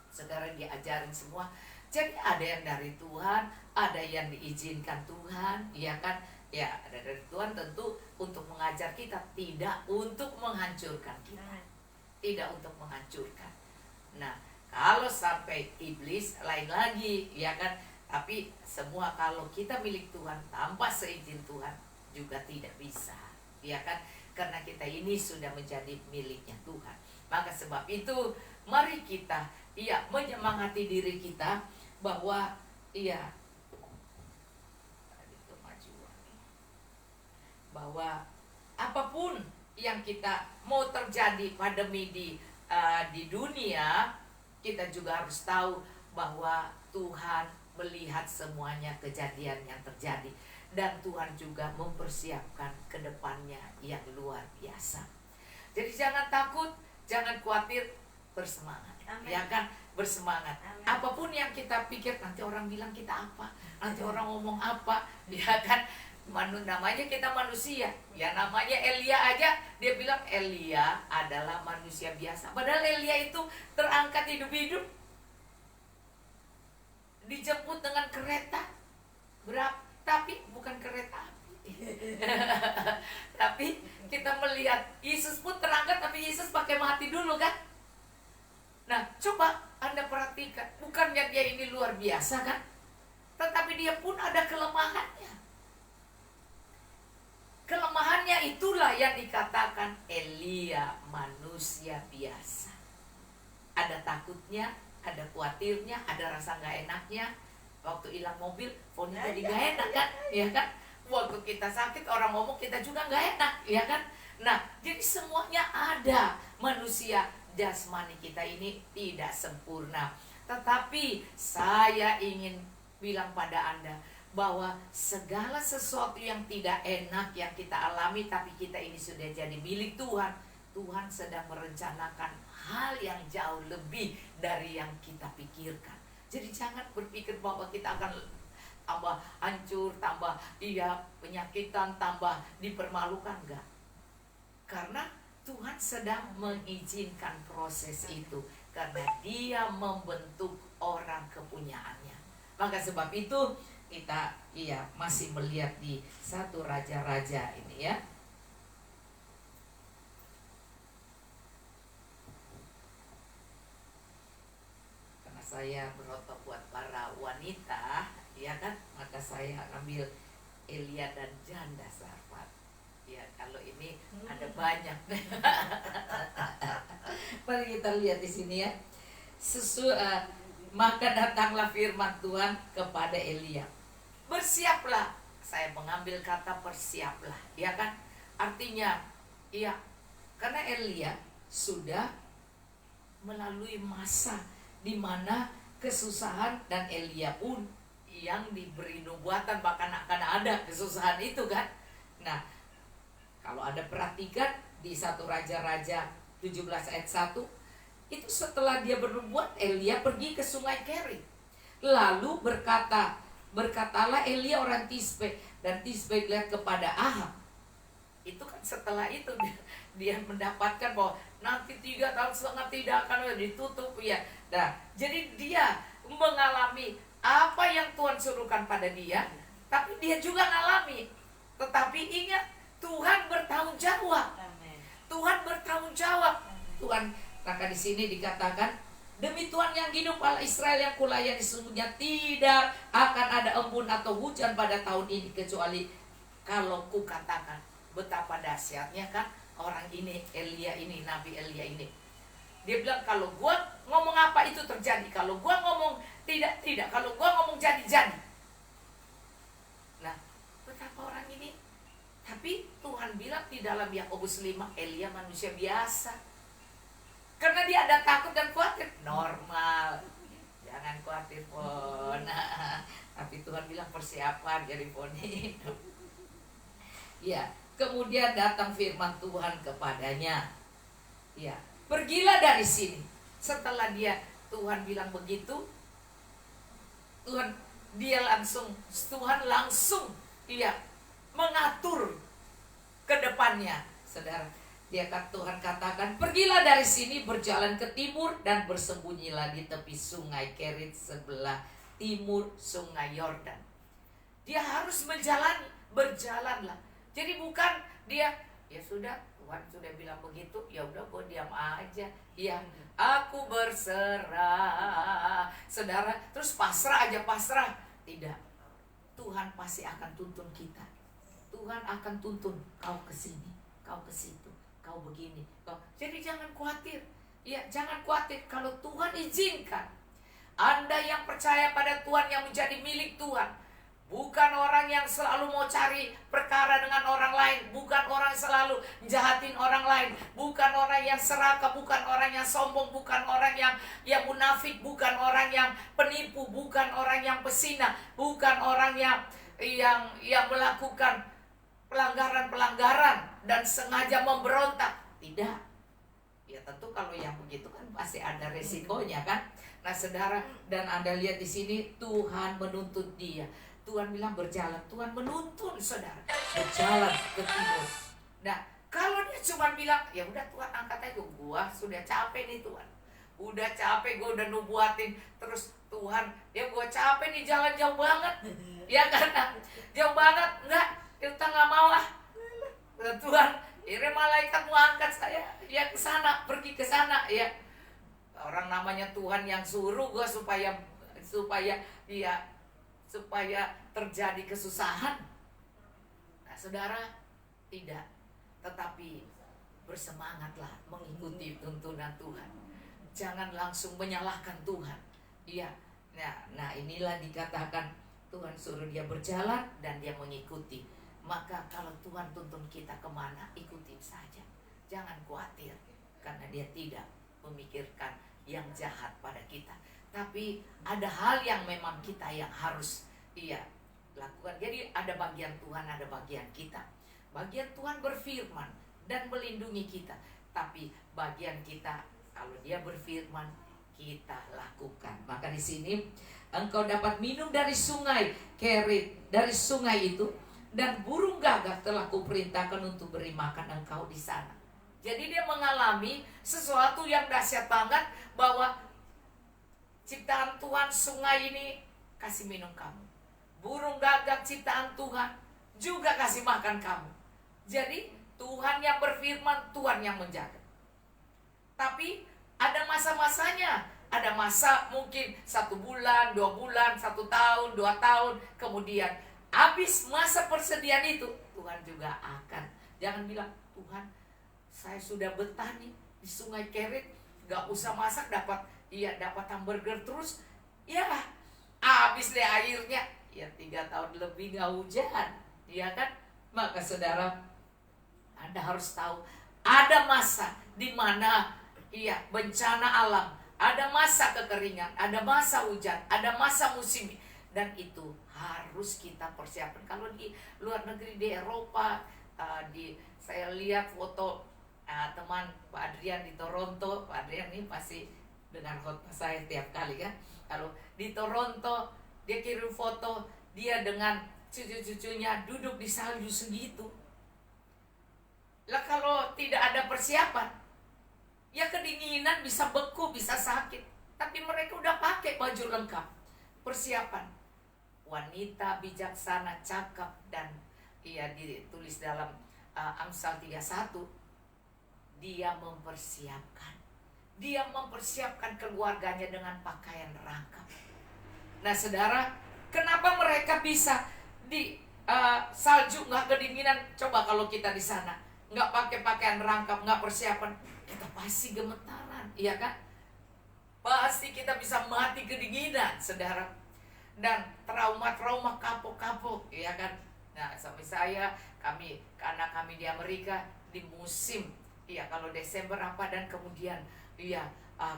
sekarang diajarin semua. Jadi ada yang dari Tuhan, ada yang diizinkan Tuhan, ya kan, ada dari Tuhan tentu untuk mengajar kita, tidak untuk menghancurkan kita, tidak untuk menghancurkan. Nah, kalau sampai iblis lain lagi, ya kan. Tapi semua kalau kita milik Tuhan tanpa seizin Tuhan juga tidak bisa, ya kan. Karena kita ini sudah menjadi miliknya Tuhan. Maka sebab itu mari kita menyemangati diri kita bahwa bahwa apapun yang kita mau terjadi pandemi di dunia, kita juga harus tahu bahwa Tuhan melihat semuanya kejadian yang terjadi, dan Tuhan juga mempersiapkan ke depannya yang luar biasa. Jadi jangan takut, jangan khawatir. bersemangat. Amin. Ya kan? Bersemangat. Amin. Apapun yang kita pikir, nanti orang bilang kita apa, nanti orang ngomong apa, ya kan? Namanya kita manusia. Ya namanya Elia aja, dia bilang Elia adalah manusia biasa. Padahal Elia itu terangkat hidup-hidup, dijemput dengan kereta berapa, tapi bukan kereta api. Tapi kita melihat Yesus pun terangkat, tapi Yesus pakai mati dulu kan. Nah coba Anda perhatikan, bukannya dia ini luar biasa kan, tetapi dia pun ada kelemahannya. Kelemahannya itulah yang dikatakan Elia manusia biasa. Ada takutnya, ada khawatirnya, ada rasa gak enaknya. Waktu hilang mobil, phone jadi gak enak kan, ya kan? Waktu kita sakit, orang ngomong kita juga gak enak, ya kan? Nah, jadi semuanya ada. Manusia jasmani kita ini tidak sempurna. Tetapi saya ingin bilang pada Anda bahwa segala sesuatu yang tidak enak yang kita alami, tapi kita ini sudah jadi milik Tuhan. Tuhan sedang merencanakan hal yang jauh lebih dari yang kita pikirkan. Jadi jangan berpikir bahwa kita akan tambah hancur, tambah penyakitan, tambah dipermalukan. Enggak. Karena Tuhan sedang mengizinkan proses itu, karena Dia membentuk orang kepunyaannya. Maka sebab itu kita masih melihat di 1 Raja-Raja ini ya. Karena saya berotot buat para wanita, ya kan, maka saya ambil Elia dan janda Sarfat. Ya, kalau ini ada banyak. Mari kita lihat di sini ya. Maka datanglah firman Tuhan kepada Elia. Bersiaplah. Saya mengambil kata bersiaplah, ya kan? Artinya, karena Elia sudah melalui masa di mana kesusahan, dan Elia pun yang diberi nubuatan bahkan akan ada kesusahan itu kan. Nah, kalau Anda perhatikan di 1 Raja-Raja 17 ayat 1, itu setelah dia bernubuat, Elia pergi ke sungai Kerit. Lalu berkatalah Elia orang Tisbe, dan Tisbe lihat kepada Ahab. Itu kan setelah itu dia mendapatkan bahwa nanti 3 tahun setengah tidak akan ditutup ya. Nah, jadi dia mengalami apa yang Tuhan suruhkan pada dia, tapi dia juga mengalami. Tetapi ingat, Tuhan bertanggung jawab. Tuhan bertanggung jawab. Tuhan, maka di sini dikatakan, demi Tuhan yang hidup Allah Israel yang kulayani, sesungguhnya tidak akan ada embun atau hujan pada tahun ini, kecuali kalau kukatakan. Betapa dahsyatnya kan orang ini, Elia ini, Nabi Elia ini. Dia bilang, kalau gua ngomong apa itu terjadi, kalau gua ngomong tidak, kalau gua ngomong jadi. Nah, betapa orang ini. Tapi Tuhan bilang di dalam Yakobus 5, Elia manusia biasa. Karena dia ada takut dan khawatir, normal. Jangan khawatir pun. Tapi Tuhan bilang persiapan jadi poni. Ya, kemudian datang firman Tuhan kepadanya. Ya, pergilah dari sini. Setelah Tuhan bilang begitu, Tuhan langsung mengatur ke depannya. Saudara, Tuhan katakan, pergilah dari sini, berjalan ke timur dan bersembunyilah di tepi sungai Kerit sebelah timur sungai Yordan. Dia harus berjalanlah. Jadi bukan dia, ya sudah, Tuhan sudah bilang begitu, ya udah gue diam aja. Ya, aku berserah. Saudara, terus pasrah. Tidak. Tuhan pasti akan tuntun kita. Tuhan akan tuntun, kau ke sini, kau ke situ, kau begini. Jadi jangan khawatir. Ya, jangan khawatir kalau Tuhan izinkan. Anda yang percaya pada Tuhan, yang menjadi milik Tuhan, bukan orang yang selalu mau cari perkara dengan orang lain, bukan orang yang selalu jahatin orang lain, bukan orang yang serakah, bukan orang yang sombong, bukan orang yang munafik, bukan orang yang penipu, bukan orang yang pesina, bukan orang yang melakukan pelanggaran dan sengaja memberontak. Tidak. Ya tentu kalau yang begitu kan pasti ada resikonya kan. Nah saudara, dan Anda lihat di sini Tuhan menuntut dia. Tuhan bilang berjalan, Tuhan menuntun saudara berjalan ke timur. Nah kalau dia cuma bilang ya udah Tuhan angkat aja, gua sudah capek nih Tuhan, udah capek, gua udah nubuatin terus Tuhan, ya gua capek nih jalan jauh banget, ya kan, jauh banget, enggak, kita nggak mau ah. Tuhan, ini malaikat mau angkat saya, ya ke sana, pergi ke sana, ya. Orang namanya Tuhan yang suruh gua supaya terjadi kesusahan. Nah, saudara, tidak, tetapi bersemangatlah mengikuti tuntunan Tuhan. Jangan langsung menyalahkan Tuhan. Iya. Nah, inilah dikatakan Tuhan suruh dia berjalan dan dia mengikuti. Maka kalau Tuhan tuntun kita kemana, ikutin saja. Jangan khawatir, karena dia tidak memikirkan yang jahat pada kita. Tapi ada hal yang memang kita yang harus lakukan. Jadi ada bagian Tuhan, ada bagian kita. Bagian Tuhan berfirman dan melindungi kita. Tapi bagian kita, kalau dia berfirman, kita lakukan. Maka di sini engkau dapat minum dari sungai Kerit, dari sungai itu, dan burung gagak telah kuperintahkan untuk beri makan engkau di sana. Jadi dia mengalami sesuatu yang dahsyat banget, bahwa ciptaan Tuhan, sungai ini kasih minum kamu. Burung gagak ciptaan Tuhan juga kasih makan kamu. Jadi Tuhan yang berfirman, Tuhan yang menjaga. Tapi ada masa-masanya. Ada masa mungkin 1 bulan, 2 bulan, 1 tahun, 2 tahun. Kemudian habis masa persediaan itu, Tuhan juga akan. Jangan bilang, Tuhan saya sudah betah nih di sungai Kerit, gak usah masak, dapat hamburger terus. Ya habis deh airnya. Ya 3 tahun lebih gak hujan, ya kan? Maka saudara, Anda harus tahu ada masa di mana bencana alam, ada masa kekeringan, ada masa hujan, ada masa musim, dan itu harus kita persiapkan. Kalau di luar negeri, di Eropa, saya lihat foto teman Pak Adrian di Toronto. Pak Adrian ini pasti dengan khotbah saya tiap kali kan. Kalau di Toronto, dia kirim foto dia dengan cucu-cucunya duduk di salju segitu. Lah kalau tidak ada persiapan, ya kedinginan, bisa beku, bisa sakit. Tapi mereka udah pakai baju lengkap. Persiapan. Wanita bijaksana, cakap, dan ditulis dalam Amsal 31. Dia mempersiapkan. Dia mempersiapkan keluarganya dengan pakaian rangkap. Nah saudara, kenapa mereka bisa di salju nggak kedinginan? Coba kalau kita di sana nggak pakai pakaian rangkap, nggak persiapan, kita pasti gemetaran, iya kan? Pasti kita bisa mati kedinginan, saudara. Dan trauma-trauma kapok-kapok, iya kan? Nah, sampai karena kami di Amerika di musim, kalau Desember apa, dan kemudian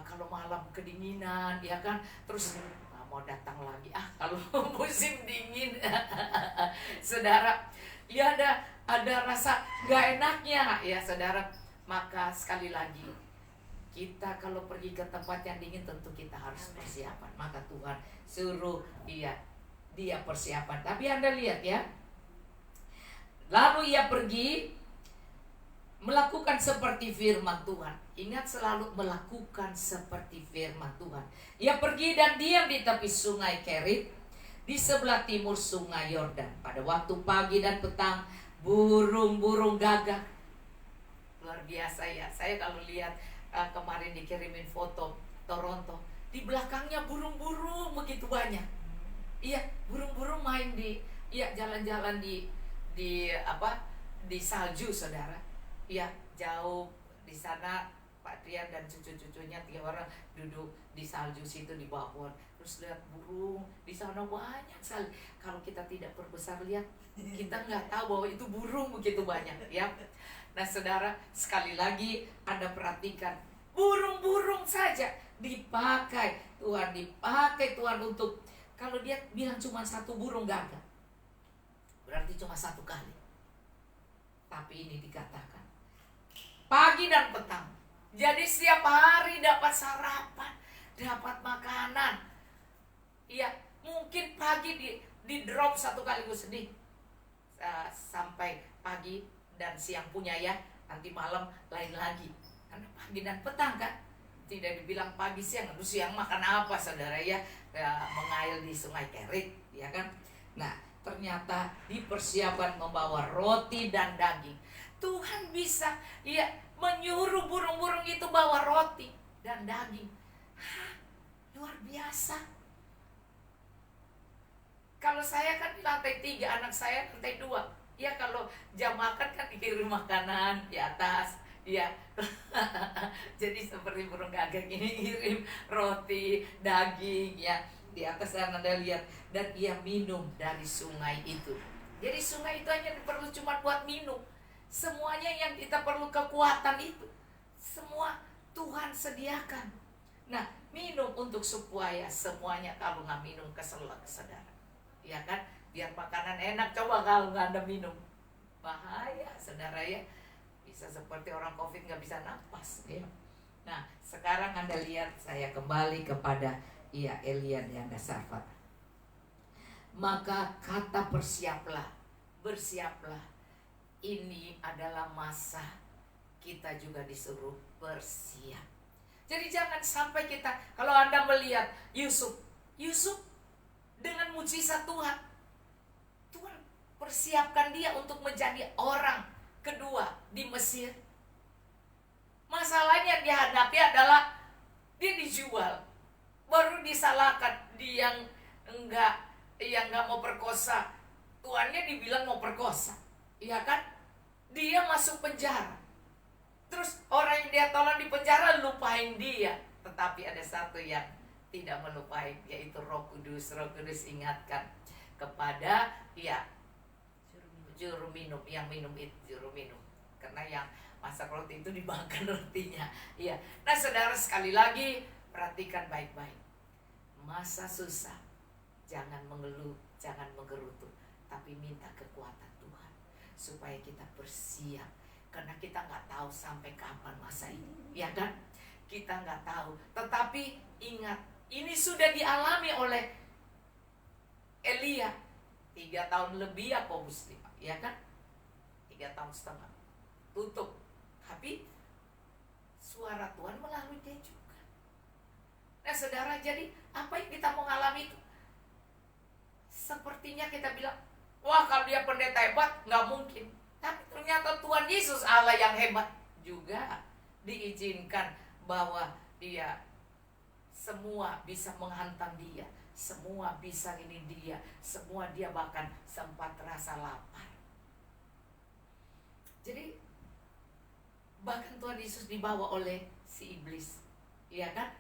kalau malam kedinginan, ya kan? Terus mau datang lagi kalau musim dingin. Saudara, ada rasa gak enaknya, ya saudara. Maka sekali lagi, kita kalau pergi ke tempat yang dingin, tentu kita harus persiapan. Maka Tuhan suruh dia persiapan. Tapi Anda lihat ya, lalu ia pergi melakukan seperti firman Tuhan. Ingat, selalu melakukan seperti firman Tuhan. Ia pergi dan diam di tepi sungai Kerit, di sebelah timur sungai Yordan. Pada waktu pagi dan petang, burung-burung gagak. Luar biasa ya. Saya kalau lihat kemarin dikirimin foto Toronto, di belakangnya burung-burung begitu banyak. Iya, burung-burung main jalan-jalan di salju, saudara. Iya, jauh di sana. Pak Trian dan cucu-cucunya 3 orang duduk di salju situ di bawah pohon. Terus lihat burung di sana banyak sekali. Kalau kita tidak perbesar lihat, kita nggak tahu bahwa itu burung begitu banyak, ya. Nah saudara, sekali lagi Anda perhatikan, burung-burung saja dipakai Tuhan untuk, kalau dia bilang cuma 1 burung gagak, berarti cuma 1 kali. Tapi ini dikatakan pagi dan petang, Jadi setiap hari dapat sarapan, dapat makanan. Ya, mungkin pagi di drop satu kaligus sampai pagi dan siang punya ya, nanti malam lain lagi. Karena pagi dan petang kan, tidak dibilang pagi siang. Lalu siang makan apa saudara ya, mengail di Sungai Kerit ya kan. Nah, ternyata dipersiapkan membawa roti dan daging. Tuhan bisa ya menyuruh burung-burung itu bawa roti dan daging. Luar biasa. Kalau saya kan di lantai 3, anak saya lantai 2. Ya kalau jam makan kan dikirim makanan di atas. Ya. Jadi seperti burung gagak ini kirim roti, daging ya. Di atas sana Anda lihat, dan ia minum dari sungai itu. Jadi sungai itu hanya perlu cuma buat minum. Semuanya yang kita perlu kekuatan itu, semua Tuhan sediakan. Nah, minum untuk supaya semuanya, kalau nggak minum keselak saudara, ya kan? Biar makanan enak, coba kalau nggak ada minum, bahaya saudara ya. Bisa seperti orang COVID nggak bisa napas ya. Nah, sekarang Anda lihat, saya kembali kepada Elia dan Safat. Maka kata bersiaplah. Ini adalah masa kita juga disuruh bersiap. Jadi jangan sampai kita, kalau Anda melihat Yusuf dengan mujizat Tuhan persiapkan dia untuk menjadi orang kedua di Mesir. Masalahnya yang dihadapi adalah dia dijual, baru disalahkan dia yang enggak mau perkosa, tuannya dibilang mau perkosa. Iya kan? Dia masuk penjara. Terus orang yang dia tolong di penjara lupain dia. Tetapi ada satu yang tidak melupain, yaitu Roh Kudus. Roh Kudus ingatkan kepada juru minum, yang minum itu juru minum. Karena yang masak roti itu dimakan rotinya. Iya. Nah, saudara, sekali lagi perhatikan baik-baik. Masa susah, jangan mengeluh, jangan menggerutu, tapi minta kekuatan Tuhan supaya kita bersiap, karena kita nggak tahu sampai kapan masa ini, ya kan? Kita nggak tahu. Tetapi ingat, ini sudah dialami oleh Elia 3 tahun lebih apa muslim, ya kan? 3 tahun setengah tutup, tapi suara Tuhan melalui dia juga. Nah saudara, jadi apa yang kita mau ngalami itu, sepertinya kita bilang, wah kalau dia pendeta hebat, nggak mungkin. Tapi ternyata Tuhan Yesus Allah yang hebat juga diizinkan bahwa dia semua bisa menghantam dia, semua bisa ini dia, semua dia bahkan sempat rasa lapar. Jadi bahkan Tuhan Yesus dibawa oleh si iblis, iya kan?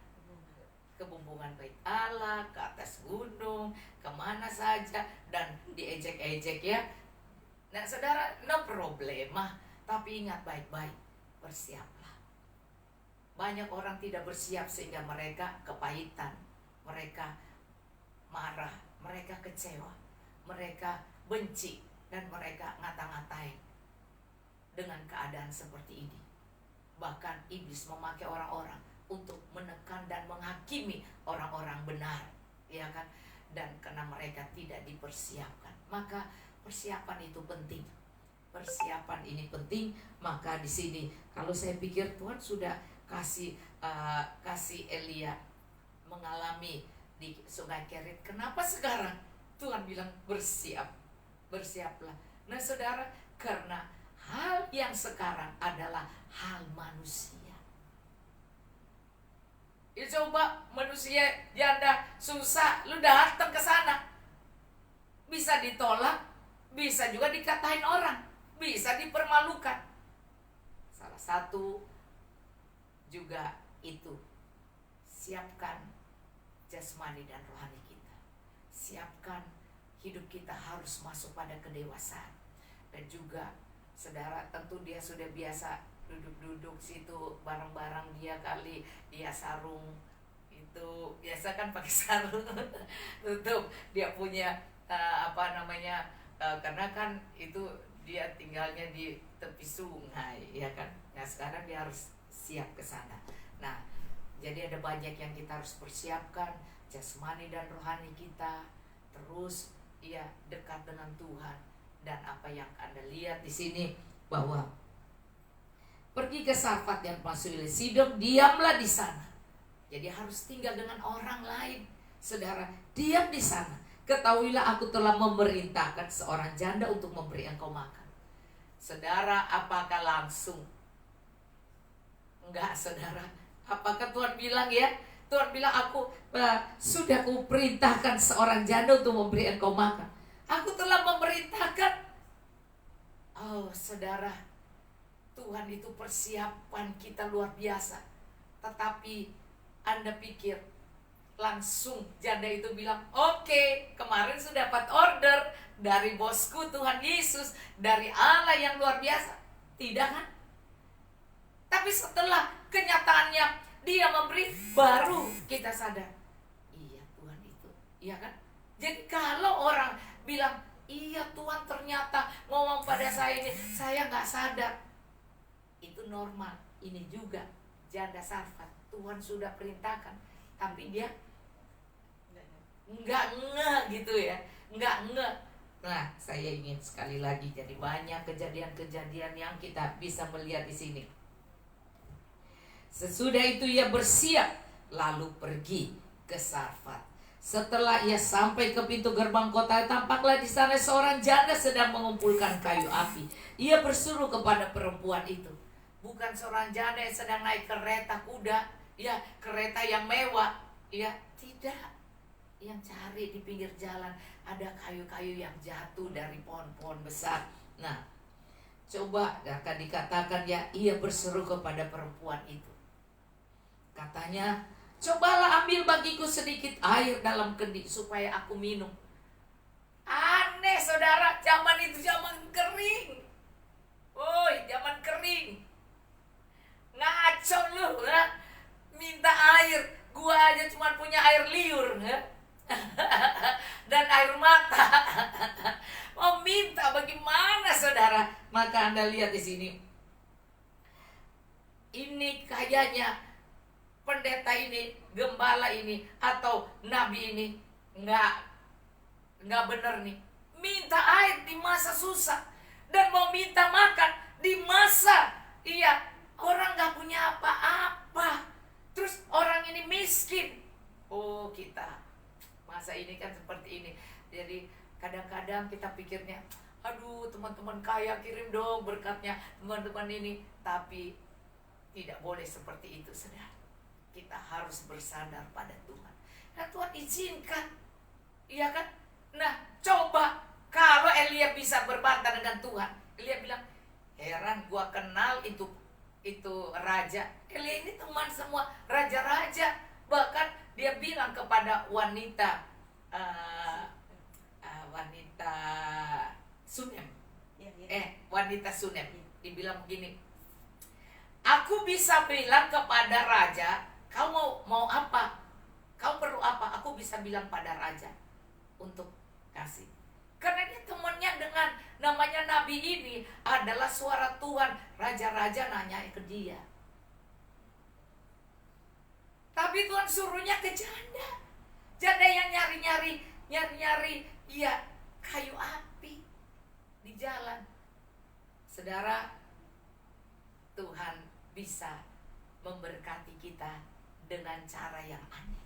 Ke bumbungan bait Allah, ke atas gunung, kemana saja, dan diejek-ejek ya. Nah saudara, no problema, tapi ingat baik-baik, bersiaplah. Banyak orang tidak bersiap sehingga mereka kepahitan, mereka marah, mereka kecewa, mereka benci, dan mereka ngata-ngatain dengan keadaan seperti ini. Bahkan iblis memakai orang-orang untuk menekan dan menghakimi orang-orang benar, ya kan? Dan karena mereka tidak dipersiapkan, maka persiapan itu penting. Persiapan ini penting. Maka di sini kalau saya pikir Tuhan sudah kasih Elia mengalami di Sungai Kerit. Kenapa sekarang Tuhan bilang bersiaplah? Nah saudara, karena hal yang sekarang adalah hal manusia. Ya coba manusia janda susah, lu datang ke sana, bisa ditolak, bisa juga dikatain orang, bisa dipermalukan. Salah satu juga itu, siapkan jasmani dan rohani kita. Siapkan hidup kita harus masuk pada kedewasaan. Dan juga saudara, tentu dia sudah biasa duduk-duduk situ bareng-bareng dia kali, dia sarung itu biasa kan pakai sarung tutup, dia punya karena kan itu dia tinggalnya di tepi sungai, ya kan. Nah sekarang dia harus siap ke sana. Nah, jadi ada banyak yang kita harus persiapkan, jasmani dan rohani kita, terus ya dekat dengan Tuhan. Dan apa yang Anda lihat di sini bahwa pergi ke Sarfat dan masuk ke Sidon, diamlah di sana. Jadi harus tinggal dengan orang lain. Saudara, diam di sana. Ketahuilah aku telah memerintahkan seorang janda untuk memberi engkau makan. Saudara, apakah langsung? Enggak, saudara. Apakah Tuhan bilang ya? Tuhan bilang aku sudah kuperintahkan seorang janda untuk memberi engkau makan. Aku telah memerintahkan. Oh, saudara, Tuhan itu persiapan kita luar biasa. Tetapi Anda pikir langsung janda itu bilang, oke, kemarin sudah dapat order dari bosku Tuhan Yesus, dari Allah yang luar biasa. Tidak kan? Tapi setelah kenyataannya dia memberi, baru kita sadar, iya Tuhan itu, iya kan? Jadi kalau orang bilang, iya Tuhan ternyata ngomong pada saya ini, saya nggak sadar, itu normal. Ini juga janda Sarfat, Tuhan sudah perintahkan, tapi dia nggak gitu ya, nggak. Nah, saya ingin sekali lagi, jadi banyak kejadian-kejadian yang kita bisa melihat di sini. Sesudah itu ia bersiap lalu pergi ke Sarfat. Setelah ia sampai ke pintu gerbang kota, tampaklah di sana seorang janda sedang mengumpulkan kayu api. Ia berseru kepada perempuan itu. Bukan seorang janda yang sedang naik kereta kuda, ya kereta yang mewah, ya tidak. Yang cari di pinggir jalan ada kayu-kayu yang jatuh dari pohon-pohon besar. Nah, coba akan dikatakan ya, ia berseru kepada perempuan itu. Katanya, cobalah ambil bagiku sedikit air dalam kendi supaya aku minum. Aneh saudara, zaman itu zaman kering. Woi, zaman kering. Ngaco lu, ha? Minta air. Gua aja cuma punya air liur, ha? Dan air mata. Mau minta bagaimana saudara? Maka Anda lihat di sini. Ini kayaknya pendeta ini, gembala ini, atau nabi ini nggak benar nih. Minta air di masa susah dan mau minta makan di masa orang nggak punya apa-apa. Terus orang ini miskin. Oh, kita masa ini kan seperti ini. Jadi kadang-kadang kita pikirnya, aduh teman-teman kaya kirim dong berkatnya teman-teman ini. Tapi tidak boleh seperti itu, saudara. Kita harus bersandar pada Tuhan. Nah, Tuhan izinkan, iya kan? Nah, coba kalau Elia bisa berbantah dengan Tuhan. Elia bilang, heran gua kenal itu raja. Elia ini teman semua raja-raja. Bahkan dia bilang kepada wanita Sunem. Wanita Sunem. Dibilang begini, aku bisa bilang kepada raja, kau mau apa? Kau perlu apa? Aku bisa bilang pada raja untuk kasih. Karena dia temannya dengan namanya nabi ini adalah suara Tuhan. Raja-raja nanya ke dia. Tapi Tuhan suruhnya ke janda. Janda yang nyari-nyari kayu api di jalan. Saudara, Tuhan bisa memberkati kita dengan cara yang aneh.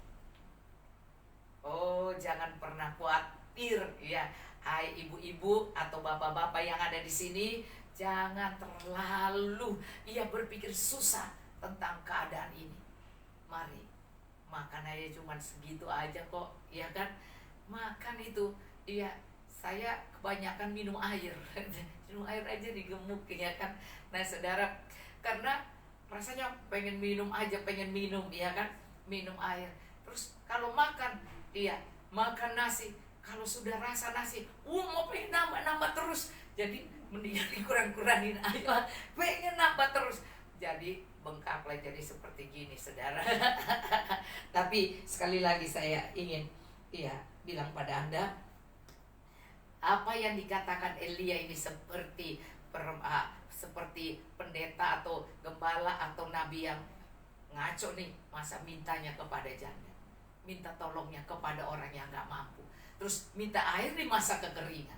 Oh, jangan pernah khawatir ya. Hai ibu-ibu atau bapak-bapak yang ada di sini, jangan terlalu berpikir susah tentang keadaan ini. Mari, makan aja cuman segitu aja kok, ya kan? Makan itu, saya kebanyakan minum air. Minum air aja digemuk, ya kan? Nah, saudara, karena rasanya pengen minum aja, ya kan? Minum air. Terus kalau makan, makan nasi. Kalau sudah rasa nasi, mau pengen nambah terus. Jadi mendingan dikurang-kurangin aja. Pengen nambah terus. Jadi bengkaklah jadi seperti gini, saudara. Tapi sekali lagi saya ingin bilang pada Anda, apa yang dikatakan Elia ini seperti seperti pendeta atau gembala atau nabi yang ngaco nih, masa mintanya kepada janda, minta tolongnya kepada orang yang nggak mampu, terus minta air di masa kekeringan,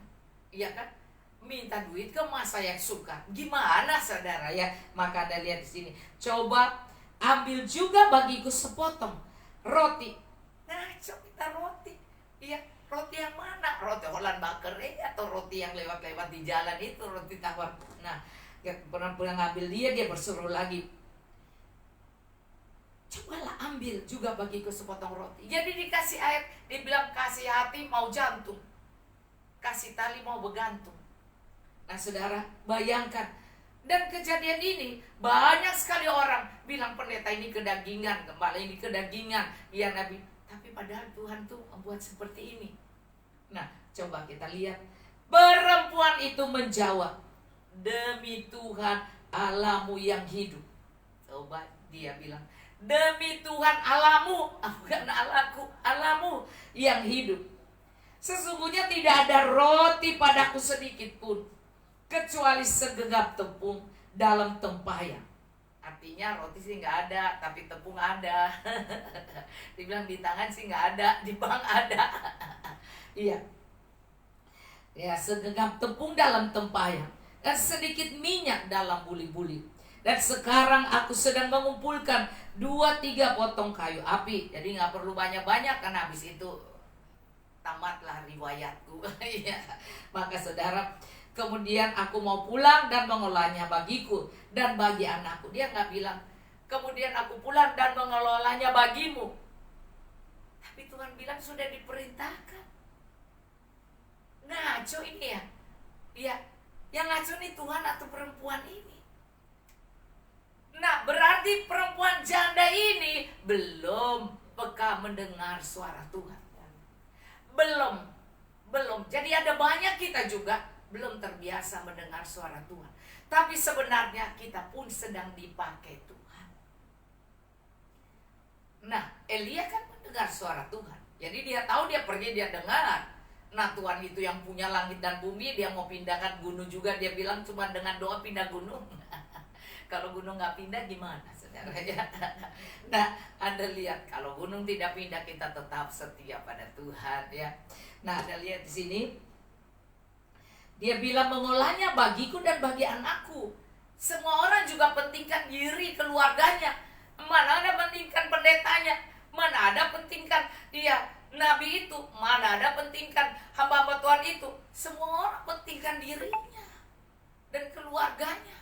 iya kan? Minta duit ke masa yang suka, gimana saudara ya? Maka Anda lihat di sini, coba ambil juga bagiku sepotong roti. Ngaco kita roti, iya. Roti yang mana? Roti Holland Bakery atau roti yang lewat-lewat di jalan itu, roti tawar. Nah, pernah ngambil dia bersuruh lagi, cobalah ambil juga bagiku sepotong roti. Jadi dikasih air, dibilang kasih hati mau jantung, kasih tali mau begantung. Nah saudara, bayangkan. Dan kejadian ini banyak sekali orang bilang pendeta ini kedagingan, gembala ini kedagingan, ya Nabi. Tapi padahal Tuhan tuh membuat seperti ini. Nah, coba kita lihat. Perempuan itu menjawab, demi Tuhan Allahmu yang hidup. Coba dia bilang, demi Tuhan Allahmu, bukan Allahku, Allahmu yang hidup. Sesungguhnya tidak ada roti padaku sedikit pun, kecuali segenggam tepung dalam tempayan. Artinya roti sih nggak ada, tapi tepung ada. Dibilang di tangan sih nggak ada, di bank ada. Iya. Ya, segenggam tepung dalam tempayan dan sedikit minyak dalam buli-buli. Dan sekarang aku sedang mengumpulkan 2-3 potong kayu api. Jadi nggak perlu banyak-banyak, karena habis itu tamatlah riwayatku. Iya. Maka saudara, kemudian aku mau pulang dan mengolahnya bagiku dan bagi anakku. Dia nggak bilang, kemudian aku pulang dan mengelolanya bagimu. Tapi Tuhan bilang sudah diperintahkan. Ngaco ini ya. Iya, yang ngaco nih Tuhan atau perempuan ini. Nah, berarti perempuan janda ini belum peka mendengar suara Tuhan. Belum. Jadi ada banyak kita juga belum terbiasa mendengar suara Tuhan. Tapi sebenarnya kita pun sedang dipakai Tuhan. Nah, Elia kan mendengar suara Tuhan. Jadi dia tahu, dia pergi, dia dengar. Nah, Tuhan itu yang punya langit dan bumi, dia mau pindahkan gunung juga. Dia bilang cuma dengan doa pindah gunung. Kalau gunung nggak pindah gimana, saudara ya? Nah, Anda lihat, kalau gunung tidak pindah, kita tetap setia pada Tuhan ya. Nah, Anda lihat di sini, dia bilang mengolahnya bagiku dan bagi anakku. Semua orang juga pentingkan diri keluarganya. Mana ada pentingkan pendetanya, mana ada pentingkan dia nabi itu, mana ada pentingkan hamba-hamba Tuhan itu. Semua orang pentingkan dirinya dan keluarganya.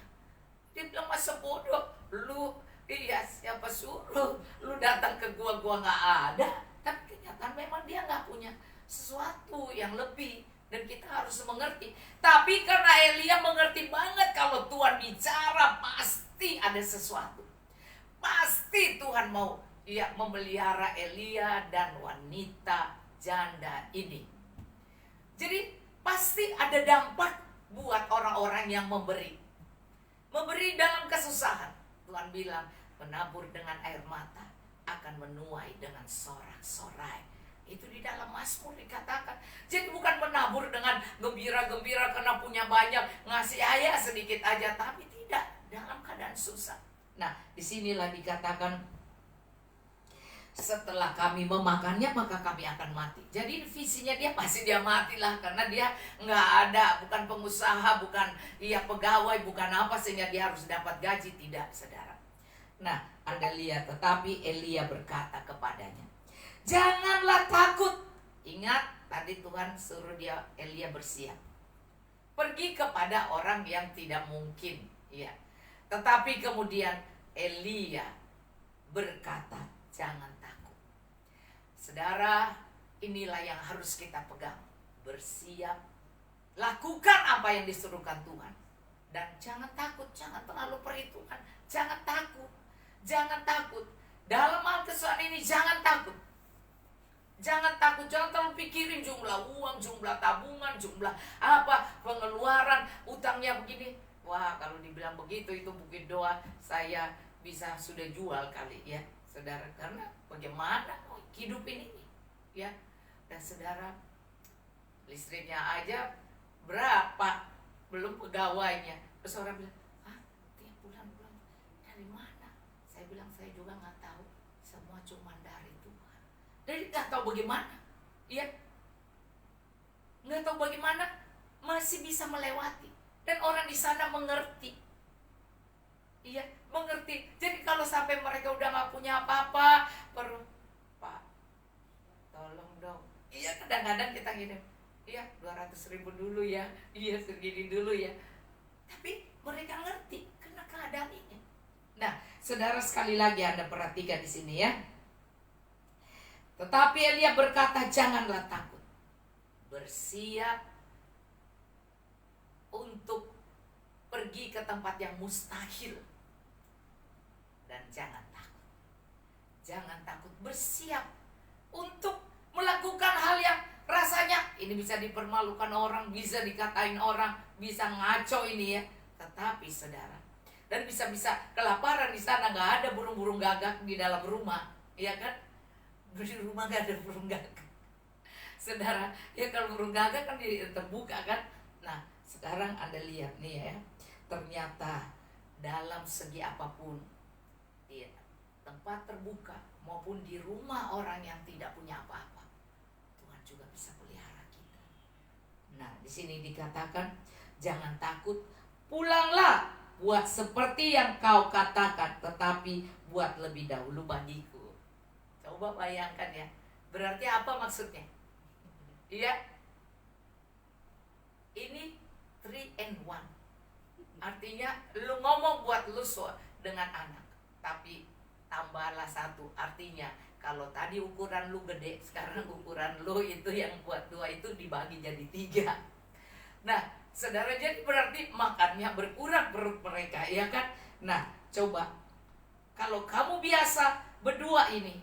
Dia bilang, masa bodoh lu, iya siapa suruh lu datang ke gua nggak ada. Tapi kenyataan memang dia nggak punya sesuatu yang lebih, dan kita harus mengerti. Tapi karena Elia mengerti banget kalau Tuhan bicara pasti ada sesuatu, pasti Tuhan mau memelihara Elia dan wanita janda ini. Jadi pasti ada dampak buat orang-orang yang memberi dalam kesusahan. Tuhan bilang, menabur dengan air mata akan menuai dengan sorak-sorai. Itu di dalam Mazmur dikatakan. Jadi bukan menabur dengan gembira-gembira karena punya banyak, ngasih ayah sedikit aja, tapi tidak, dalam keadaan susah. Nah, disinilah dikatakan, setelah kami memakannya maka kami akan mati. Jadi visinya dia pasti dia matilah, karena dia nggak ada, bukan pengusaha, bukan pegawai, bukan apa sehingga dia harus dapat gaji, tidak, saudara. Nah, Anda lihat, tetapi Elia berkata kepadanya, janganlah takut. Ingat, tadi Tuhan suruh Elia bersiap, pergi kepada orang yang tidak mungkin, ya. Tetapi kemudian Elia berkata, jangan takut. Saudara, inilah yang harus kita pegang. Bersiap, lakukan apa yang disuruhkan Tuhan, dan jangan takut, jangan terlalu perhitungan, jangan takut. Dalam hal kesusahan ini jangan takut. Jangan terlalu pikirin jumlah uang, jumlah tabungan, jumlah apa, pengeluaran, utangnya begini. Wah, kalau dibilang begitu, itu bukit doa saya bisa sudah jual kali ya, saudara. Karena bagaimana hidupin ini ya. Dan saudara, listriknya aja berapa, belum pegawainya. Terus orang bilang, Dari mana? Saya bilang saya juga nggak tahu. Semua cuma dari Tuhan. Jadi nggak tahu bagaimana. Iya, nggak tahu bagaimana masih bisa melewati. Dan orang di sana mengerti. Iya, mengerti. Jadi kalau sampai mereka udah nggak punya apa-apa, perlu Pak, tolong dong. Iya, kadang-kadang kita gini, iya 200.000 dulu ya, iya segini dulu ya. Tapi mereka ngerti karena keadaan ini. Nah, saudara, sekali lagi Anda perhatikan di sini ya. Tetapi Elia berkata, janganlah takut, bersiap untuk pergi ke tempat yang mustahil. Dan jangan takut. Jangan takut, bersiap untuk melakukan hal yang rasanya ini bisa dipermalukan orang, bisa dikatain orang, bisa ngaco ini ya. Tetapi saudara, dan bisa-bisa kelaparan di sana, nggak ada burung-burung gagak di dalam rumah, ya kan? Di rumah nggak ada burung gagak. Saudara, ya kalau burung gagak kan terbuka kan. Nah, sekarang Anda lihat nih ya, ternyata dalam segi apapun, di tempat terbuka maupun di rumah orang yang tidak punya apa-apa, Tuhan juga bisa pelihara kita. Nah, di sini dikatakan, jangan takut, pulanglah, buat seperti yang kau katakan, tetapi buat lebih dahulu bagiku. Coba bayangkan ya, berarti apa maksudnya? Iya, ini 3 and 1. Artinya lu ngomong buat lu dengan anak, tapi tambahlah 1. Artinya kalau tadi ukuran lu gede, sekarang ukuran lu itu yang buat 2 itu dibagi jadi 3. Nah, saudara, jadi berarti makannya berkurang perut mereka, ya kan? Nah, coba kalau kamu biasa berdua ini,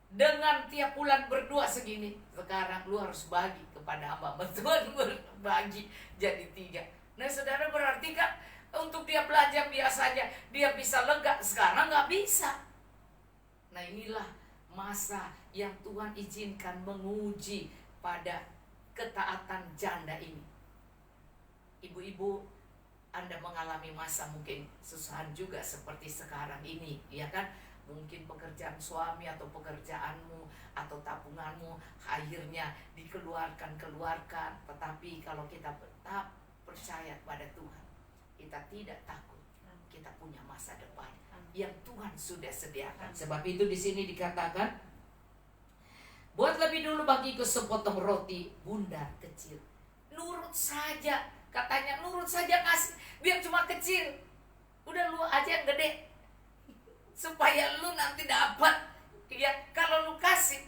dengan tiap bulan berdua segini, sekarang lu harus bagi kepada hamba Tuhan, berbagi jadi 3. Nah, saudara, berarti kan untuk dia belanja biasanya dia bisa lega, sekarang nggak bisa. Nah, inilah masa yang Tuhan izinkan menguji pada ketaatan janda ini. Ibu-ibu, Anda mengalami masa mungkin susahan juga seperti sekarang ini, ya kan? Mungkin pekerjaan suami atau pekerjaanmu atau tabunganmu akhirnya dikeluarkan. Tetapi kalau kita tetap percaya pada Tuhan, kita tidak takut. Kita punya masa depan yang Tuhan sudah sediakan. Sebab itu di sini dikatakan, buat lebih dulu bagiku sepotong roti bundar kecil. Nurut saja, katanya nurut saja kasih, biar cuma kecil. Udah lu aja yang gede, supaya lu nanti dapat. Ya, kalau lu kasih,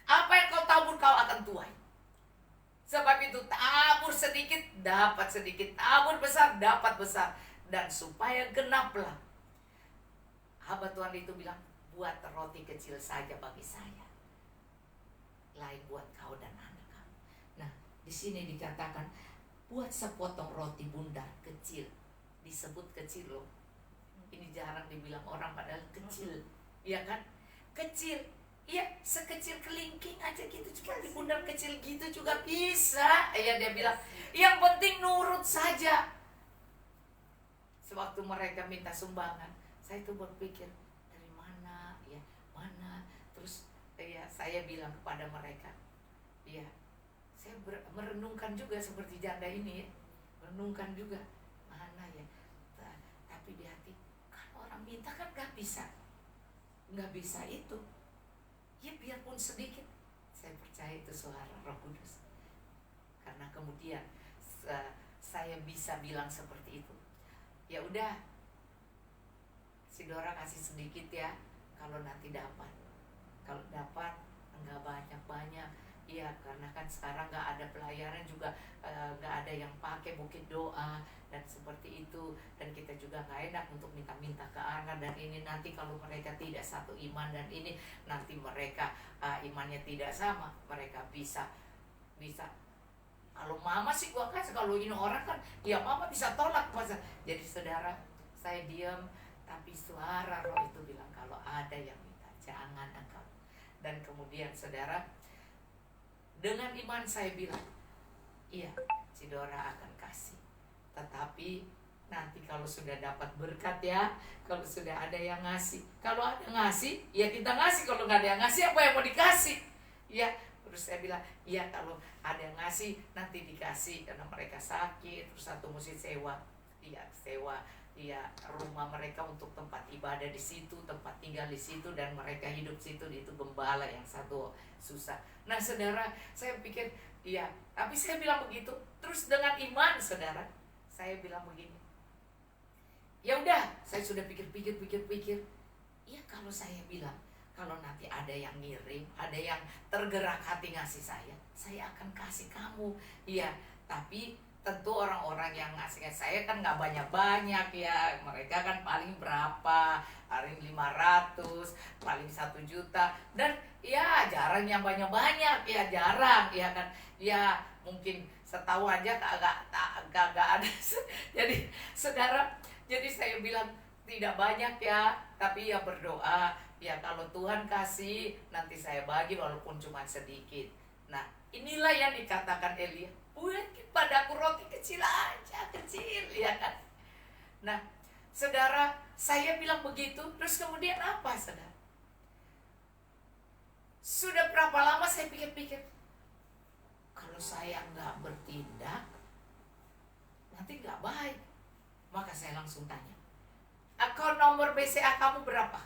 apa yang kau tabur kau akan tuai. Sebab itu tabur sedikit dapat sedikit, tabur besar dapat besar. Dan supaya genaplah, hamba Tuhan itu bilang, buat roti kecil saja bagi saya, lain buat kau dan anak kamu. Nah, di sini dikatakan, buat sepotong roti bundar kecil. Disebut kecil loh. Ini jarang dibilang orang, padahal kecil, ya kan? Kecil, ya sekecil kelingking aja gitu, cuma di bundar kecil gitu juga bisa. Ya, dia bilang, yang penting nurut saja. Sewaktu mereka minta sumbangan, saya tuh berpikir, dari mana, ya mana. Terus ya saya bilang kepada mereka, ya saya merenungkan juga seperti janda ini ya, merenungkan juga mana ya. Tapi di hati, kan orang minta kan nggak bisa itu. Ya biarpun sedikit, saya percaya itu suara Roh Kudus. Karena kemudian saya bisa bilang seperti itu. Ya udah, si Dora kasih sedikit ya, kalau nanti dapat. Kalau dapat enggak banyak-banyak. Iya, karena kan sekarang nggak ada pelayanan juga, nggak ada yang pakai bukit doa dan seperti itu. Dan kita juga nggak enak untuk minta-minta ke anak, dan ini nanti kalau mereka tidak satu iman dan ini nanti mereka imannya tidak sama, mereka bisa. Kalau mama sih gua kasih, kalau ini orang kan ya mama bisa tolak masa. Jadi saudara, saya diam, tapi suara Roh itu bilang, kalau ada yang minta, jangan engkau. Dan kemudian saudara, dengan iman saya bilang, iya, si Dora akan kasih. Tetapi nanti kalau sudah dapat berkat ya, kalau sudah ada yang ngasih, kalau ada ngasih ya kita ngasih, kalau nggak ada yang ngasih apa yang mau dikasih ya. Terus saya bilang ya kalau ada yang ngasih nanti dikasih, karena mereka sakit, terus satu mesti sewa ya rumah mereka untuk tempat ibadah di situ, tempat tinggal di situ, dan mereka hidup situ. Itu gembala yang satu susah. Nah saudara, saya pikir ya, tapi saya bilang begitu. Terus dengan iman saudara, saya bilang begini, ya udah, saya sudah pikir. Ya kalau saya bilang kalau nanti ada yang ngirim, ada yang tergerak hati ngasih saya akan kasih kamu. Iya, tapi tentu orang-orang yang ngasih saya kan nggak banyak-banyak ya. Mereka kan paling berapa, paling 500, paling 1 juta. Dan ya jarang yang banyak-banyak ya, jarang ya kan. Ya mungkin setahu aja kagak ada. Jadi saudara, jadi saya bilang tidak banyak ya, tapi ya berdoa. Ya kalau Tuhan kasih, nanti saya bagi walaupun cuma sedikit. Nah inilah yang dikatakan Elia, buat padaku roti kecil aja, kecil ya kan. Nah saudara, saya bilang begitu. Terus kemudian apa saudara? Sudah berapa lama saya pikir-pikir, kalau saya nggak bertindak nanti nggak baik. Maka saya langsung tanya, akun nomor BCA kamu berapa?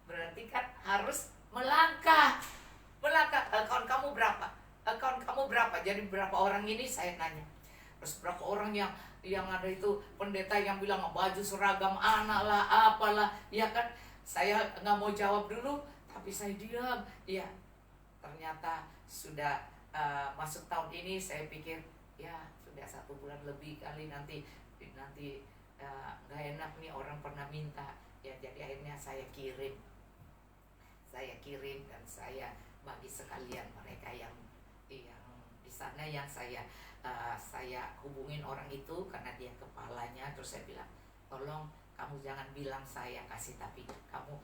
Berarti kan harus melangkah. Akun kamu berapa? Akun kamu berapa? Jadi berapa orang ini saya tanya. Terus berapa orang yang ada itu pendeta yang bilang baju seragam anak lah, apalah, ya kan? Saya nggak mau jawab dulu, tapi saya diam. Ya, ternyata sudah masuk tahun ini, saya pikir ya sudah 1 bulan lebih kali, nanti nggak enak nih, orang pernah minta ya. Jadi akhirnya saya kirim dan saya bagi sekalian mereka yang di sana, yang saya hubungin orang itu karena dia kepalanya. Terus saya bilang, tolong kamu jangan bilang saya kasih, tapi kamu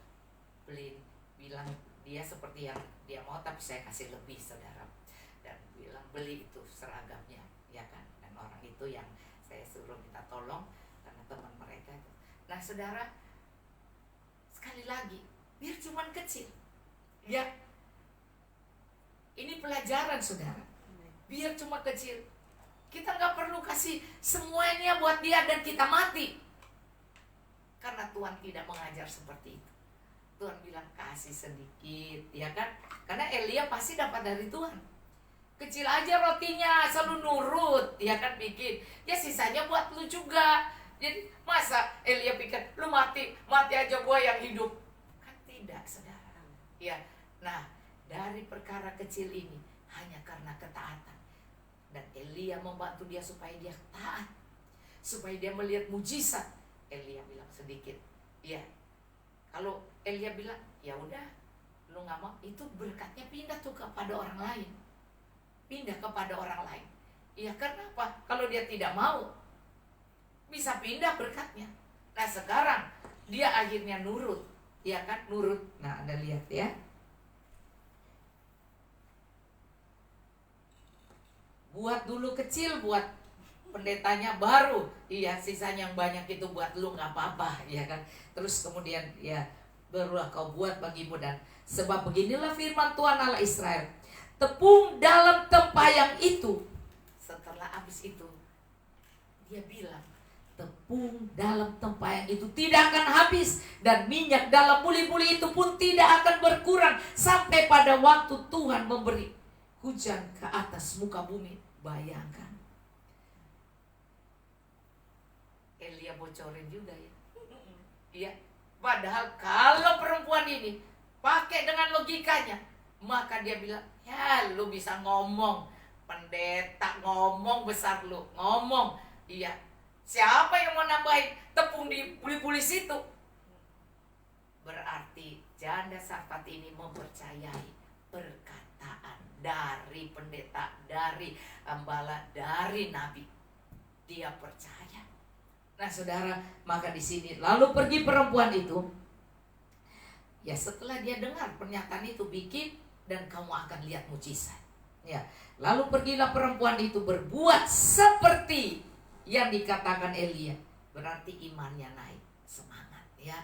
bilang dia seperti yang dia mau, tapi saya kasih lebih saudara. Dan bilang beli itu seragamnya ya kan. Dan orang itu yang saya suruh minta tolong karena teman mereka itu. Nah saudara, sekali lagi, biar cuman kecil ya, ini pelajaran saudara, biar cuma kecil. Kita nggak perlu kasih semuanya buat dia dan kita mati, karena Tuhan tidak mengajar seperti itu. Tuhan bilang kasih sedikit ya kan, karena Elia pasti dapat dari Tuhan. Kecil aja rotinya, selalu nurut ya kan, bikin ya, sisanya buat lu juga. Jadi masa Elia pikir lu mati aja gua yang hidup, kan tidak saudara ya. Nah dari perkara kecil ini hanya karena ketaatan, dan Elia membantu dia supaya dia taat, supaya dia melihat mujizat. Elia bilang sedikit ya. Kalau Elia bilang ya udah lu nggak mau, itu berkatnya pindah tuh kepada orang lain, pindah kepada orang lain. Iya, karena apa? Kalau dia tidak mau, bisa pindah berkatnya. Nah sekarang dia akhirnya nurut, ya kan, nurut. Nah Anda lihat ya, buat dulu kecil buat pendetanya, baru iya sisanya yang banyak itu buat lu, nggak apa-apa ya kan. Terus kemudian ya barulah kau buat bagimu. Dan sebab beginilah firman Tuhan Allah Israel, tepung dalam tempayan itu. Setelah habis itu dia bilang, tepung dalam tempayan itu tidak akan habis, dan minyak dalam buli-buli itu pun tidak akan berkurang sampai pada waktu Tuhan memberi hujan ke atas muka bumi. Bayangkan, Elia bocorin juga ya. Iya, padahal kalau perempuan ini pakai dengan logikanya, maka dia bilang, ya lu bisa ngomong, pendeta ngomong besar, lu ngomong, iya, siapa yang mau nambahin tepung di buli-buli situ? Berarti janda Sarfat ini mempercayai perkataan dari pendeta, dari gembala, dari nabi. Dia percaya. Nah saudara, maka di sini lalu pergi perempuan itu. Ya setelah dia dengar pernyataan itu, bikin dan kamu akan lihat mujizat. Ya, lalu pergilah perempuan itu berbuat seperti yang dikatakan Elia. Berarti imannya naik, semangat ya.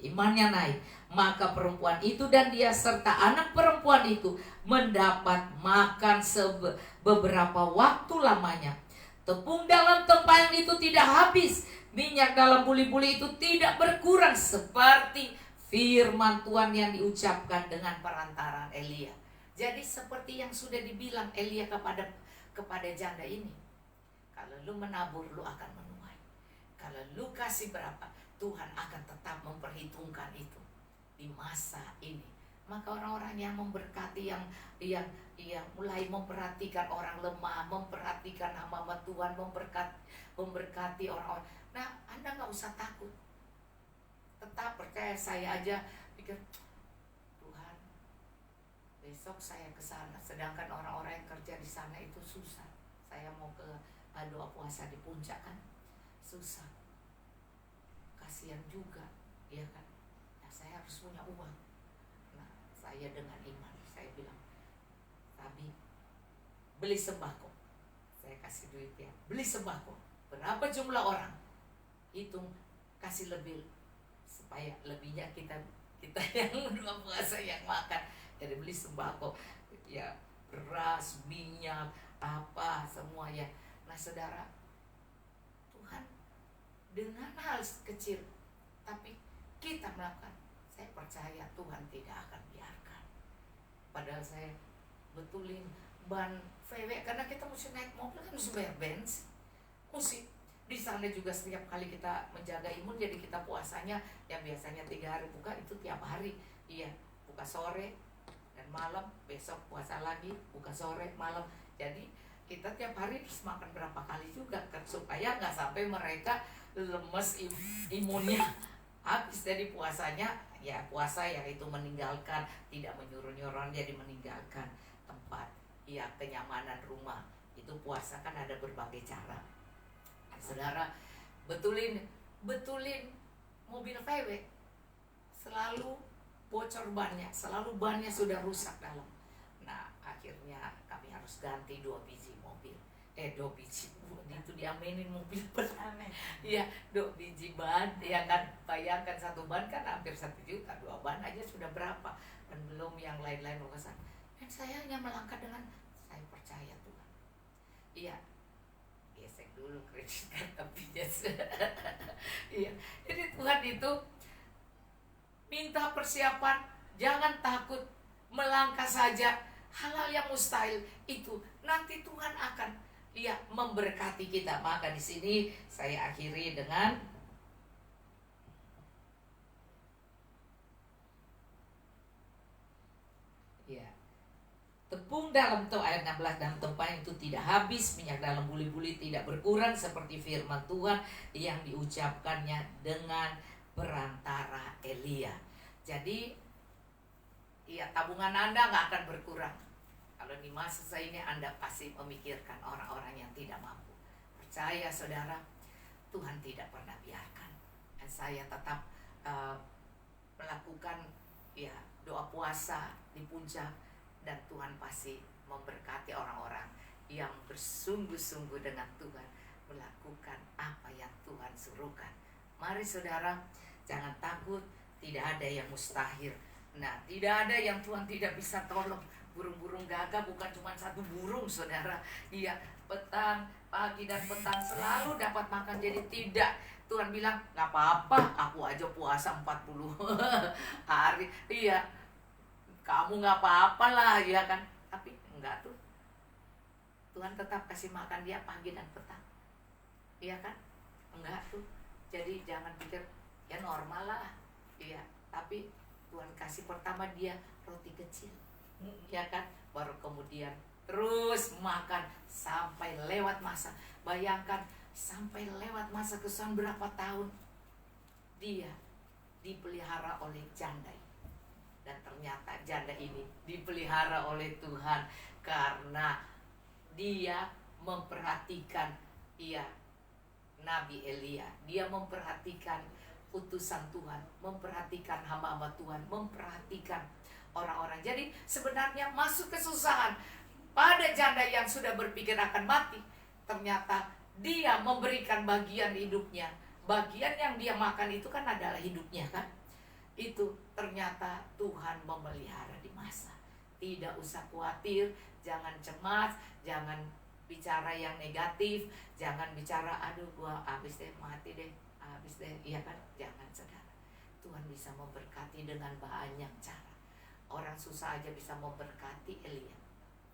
Imannya naik. Maka perempuan itu dan dia serta anak perempuan itu mendapat makan beberapa waktu lamanya. Tepung dalam tempayan itu tidak habis, minyak dalam buli-buli itu tidak berkurang, seperti firman Tuhan yang diucapkan dengan perantaraan Elia. Jadi seperti yang sudah dibilang Elia kepada janda ini, kalau lu menabur lu akan menuai. Kalau lu kasih berapa, Tuhan akan tetap memperhitungkan itu di masa ini. Maka orang-orang yang memberkati, yang mulai memperhatikan orang lemah, memperhatikan hamba Tuhan, memberkati orang-orang. Nah, Anda nggak usah takut. Tetap percaya. Saya aja pikir, Tuhan, besok saya ke sana. Sedangkan orang-orang yang kerja di sana itu susah. Saya mau ke doa puasa di puncak kan, susah. Kasihan juga, ya kan. Nah, saya harus punya uang. Nah, saya dengan iman, saya bilang, Tabi, beli sembako. Saya kasih duit ya, beli sembako. Berapa jumlah orang? Hitung, kasih lebih, supaya lebihnya kita yang doa puasa yang makan. Jadi beli sembako, ya beras, minyak, apa semuanya. Nah saudara, Tuhan dengan hal kecil, tapi kita melakukan, saya percaya Tuhan tidak akan biarkan. Padahal saya betulin ban VW, karena kita mesti naik mobil kan mesti bayar bensin, mesti di sana juga setiap kali kita menjaga imun. Jadi kita puasanya yang biasanya 3 hari buka, itu tiap hari. Iya, buka sore dan malam, besok puasa lagi, buka sore malam. Jadi kita tiap hari harus makan berapa kali juga kan, supaya nggak sampai mereka lemes imunnya habis. Jadi puasanya ya puasa yang itu meninggalkan, tidak menyuruh-nyuruh, jadi meninggalkan tempat ya kenyamanan rumah. Itu puasa kan ada berbagai cara. Saudara, betulin mobil VW, selalu bocor bannya, selalu bannya sudah rusak dalam. Nah akhirnya kami harus ganti 2 biji mobil, 2 biji itu diaminin mobil. Amin. Iya, 2 biji ban, ya kan. Bayangkan 1 ban kan hampir 1 juta, 2 ban aja sudah berapa, dan belum yang lain-lain urusan. Dan saya hanya melangkah dengan saya percaya Tuhan. Iya, gesek dulu kredit tapi iya. Jadi Tuhan itu minta persiapan, jangan takut, melangkah saja. Hal-hal yang mustahil itu nanti Tuhan akan memberkati kita. Maka di sini saya akhiri dengan tepung dalam ayat 16 dalam tempayan itu tidak habis, minyak dalam buli-buli tidak berkurang, seperti firman Tuhan yang diucapkannya dengan perantara Elia. Jadi tabungan Anda nggak akan berkurang. Kalau di masa ini Anda pasti memikirkan orang-orang yang tidak mampu. Percaya saudara, Tuhan tidak pernah biarkan. Dan saya tetap melakukan doa puasa di puncak, dan Tuhan pasti memberkati orang-orang yang bersungguh-sungguh dengan Tuhan, melakukan apa yang Tuhan suruhkan. Mari saudara, jangan takut, tidak ada yang mustahil. Nah, tidak ada yang Tuhan tidak bisa tolong. Burung-burung gagak bukan cuma 1 burung saudara. Iya, petang, pagi dan petang selalu dapat makan. Jadi tidak, Tuhan bilang gak apa-apa, aku aja puasa 40 hari. Iya, kamu gak apa-apa lah, ya kan. Tapi enggak tuh, Tuhan tetap kasih makan dia pagi dan petang. Iya kan, enggak tuh. Jadi jangan pikir ya normal lah. Iya, tapi Tuhan kasih pertama dia roti kecil, ya kan, baru kemudian terus makan sampai lewat masa. Bayangkan sampai lewat masa kesusahan berapa tahun dia dipelihara oleh janda. Dan ternyata janda ini dipelihara oleh Tuhan karena dia memperhatikan Nabi Elia. Dia memperhatikan utusan Tuhan, memperhatikan hamba-hamba Tuhan, memperhatikan orang-orang. Jadi sebenarnya masuk kesusahan pada janda yang sudah berpikir akan mati, ternyata dia memberikan bagian hidupnya. Bagian yang dia makan itu kan adalah hidupnya kan. Itu ternyata Tuhan memelihara di masa. Tidak usah khawatir, jangan cemas, jangan bicara yang negatif, jangan bicara aduh gua habis deh, mati deh, habis deh, iya kan? Jangan, saudara. Tuhan bisa memberkati dengan banyak cara. Orang susah aja bisa memberkati Elia,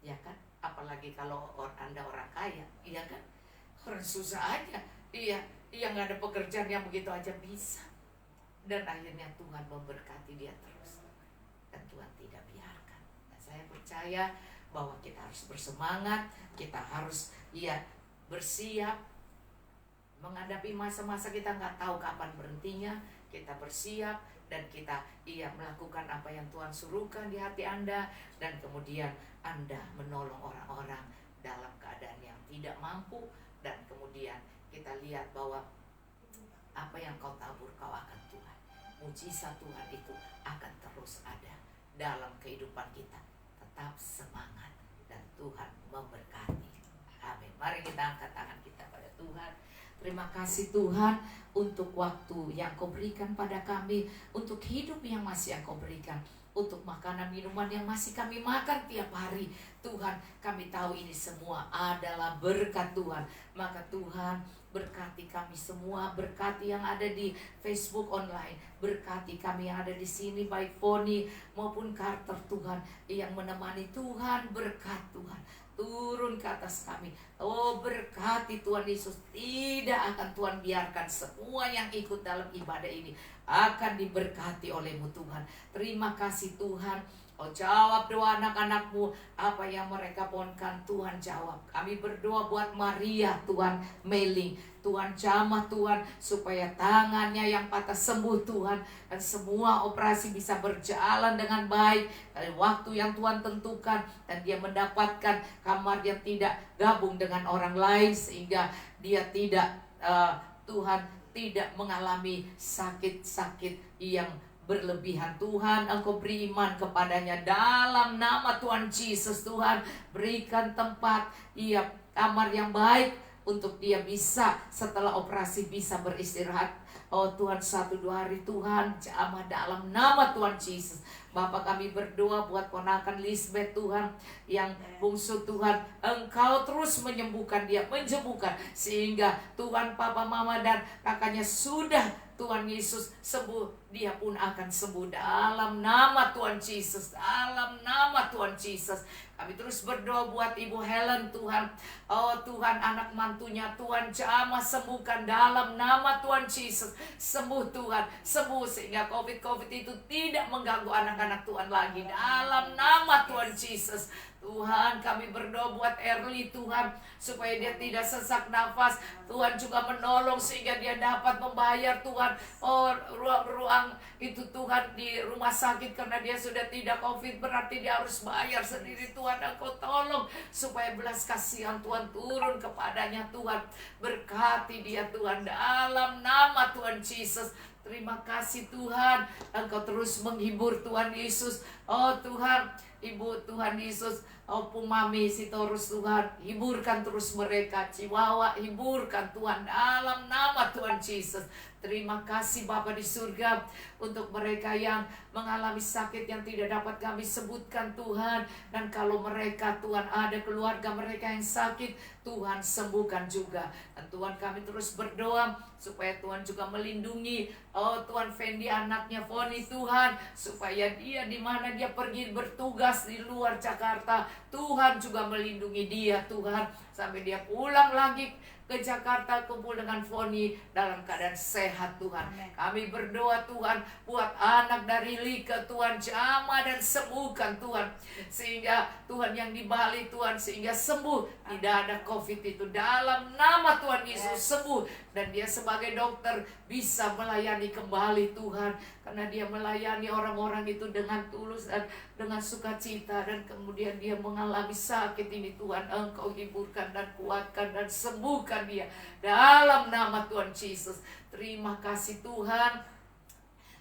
ya kan? Apalagi kalau Anda orang kaya, iya kan? Orang susah aja, iya nggak ada pekerjaan yang begitu aja bisa. Dan akhirnya Tuhan memberkati dia terus, dan Tuhan tidak biarkan. Dan saya percaya bahwa kita harus bersemangat, kita harus bersiap menghadapi masa-masa kita nggak tahu kapan berhentinya. Kita bersiap dan kita melakukan apa yang Tuhan suruhkan di hati Anda, dan kemudian Anda menolong orang-orang dalam keadaan yang tidak mampu, dan kemudian kita lihat bahwa apa yang kau tabur kau akan tuai. Mujizat Tuhan itu akan terus ada dalam kehidupan kita. Tetap semangat dan Tuhan memberkati. Amin. Mari kita angkat tangan kita pada Tuhan. Terima kasih Tuhan untuk waktu yang kau berikan pada kami, untuk hidup yang masih kau berikan, untuk makanan minuman yang masih kami makan tiap hari. Tuhan, kami tahu ini semua adalah berkat Tuhan. Maka Tuhan, berkati kami semua, berkati yang ada di Facebook online, berkati kami yang ada di sini, baik Foni maupun Carter Tuhan, yang menemani Tuhan, berkat Tuhan turun ke atas kami. Oh, berkati Tuhan Yesus. Tidak akan Tuhan biarkan semua yang ikut dalam ibadah ini akan diberkati oleh-Mu Tuhan. Terima kasih Tuhan. Oh, jawab doa anak-anak-Mu, apa yang mereka pohonkan Tuhan jawab. Kami berdoa buat Maria Tuhan Meling, Tuhan jamah Tuhan, supaya tangannya yang patah sembuh Tuhan, dan semua operasi bisa berjalan dengan baik dari waktu yang Tuhan tentukan, dan dia mendapatkan kamar yang tidak gabung dengan orang lain, sehingga dia tidak Tuhan tidak mengalami sakit-sakit yang berlebihan. Tuhan, Engkau beri iman kepadanya dalam nama Tuhan Yesus. Tuhan, berikan tempat kamar yang baik untuk dia bisa setelah operasi bisa beristirahat. Oh Tuhan, 1-2 hari Tuhan jamah dalam nama Tuhan Yesus. Bapak, kami berdoa buat ponakan Lisbeth Tuhan yang bungsu Tuhan, Engkau terus menyembuhkan dia, menyembuhkan, sehingga Tuhan papa mama dan kakaknya sudah Tuhan Yesus sembuh, dia pun akan sembuh dalam nama Tuhan Yesus, dalam nama Tuhan Yesus. Kami terus berdoa buat Ibu Helen Tuhan. Oh Tuhan, anak mantunya Tuhan jamah sembuhkan dalam nama Tuhan Yesus. Sembuh Tuhan, sembuh sehingga COVID itu tidak mengganggu anak-anak Tuhan lagi dalam nama Tuhan Yesus. Tuhan, kami berdoa buat Erli Tuhan, supaya dia tidak sesak nafas. Tuhan juga menolong sehingga dia dapat membayar Tuhan ruang-ruang itu Tuhan di rumah sakit, karena dia sudah tidak COVID, berarti dia harus bayar sendiri. Tuhan, Engkau tolong supaya belas kasihan Tuhan turun kepadanya. Tuhan, berkati dia Tuhan dalam nama Tuhan Yesus. Terima kasih Tuhan, Engkau terus menghibur Tuhan Yesus. Oh Tuhan, Ibu Tuhan Yesus, Mami Sitorus Tuhan, hiburkan terus mereka. Chihuahua, hiburkan Tuhan dalam nama Tuhan Yesus. Terima kasih Bapa di surga untuk mereka yang mengalami sakit yang tidak dapat kami sebutkan Tuhan. Dan kalau mereka Tuhan ada keluarga mereka yang sakit, Tuhan sembuhkan juga. Dan Tuhan, kami terus berdoa supaya Tuhan juga melindungi Tuhan Fendi anaknya Foni Tuhan, supaya dia di mana dia pergi bertugas di luar Jakarta, Tuhan juga melindungi dia Tuhan, sampai dia pulang lagi ke Jakarta kumpul dengan Foni dalam keadaan sehat Tuhan. Amen. Kami berdoa Tuhan buat anak dari Lika Tuhan, jamah dan sembuhkan Tuhan, sehingga Tuhan yang di Bali Tuhan, sehingga sembuh. Tidak ada COVID itu dalam nama Tuhan Yesus, sembuh. Dan dia sebagai dokter bisa melayani kembali Tuhan, karena dia melayani orang-orang itu dengan tulus dan dengan sukacita. Dan kemudian dia mengalami sakit ini Tuhan, Engkau hiburkan dan kuatkan dan sembuhkan dia dalam nama Tuhan Yesus. Terima kasih Tuhan,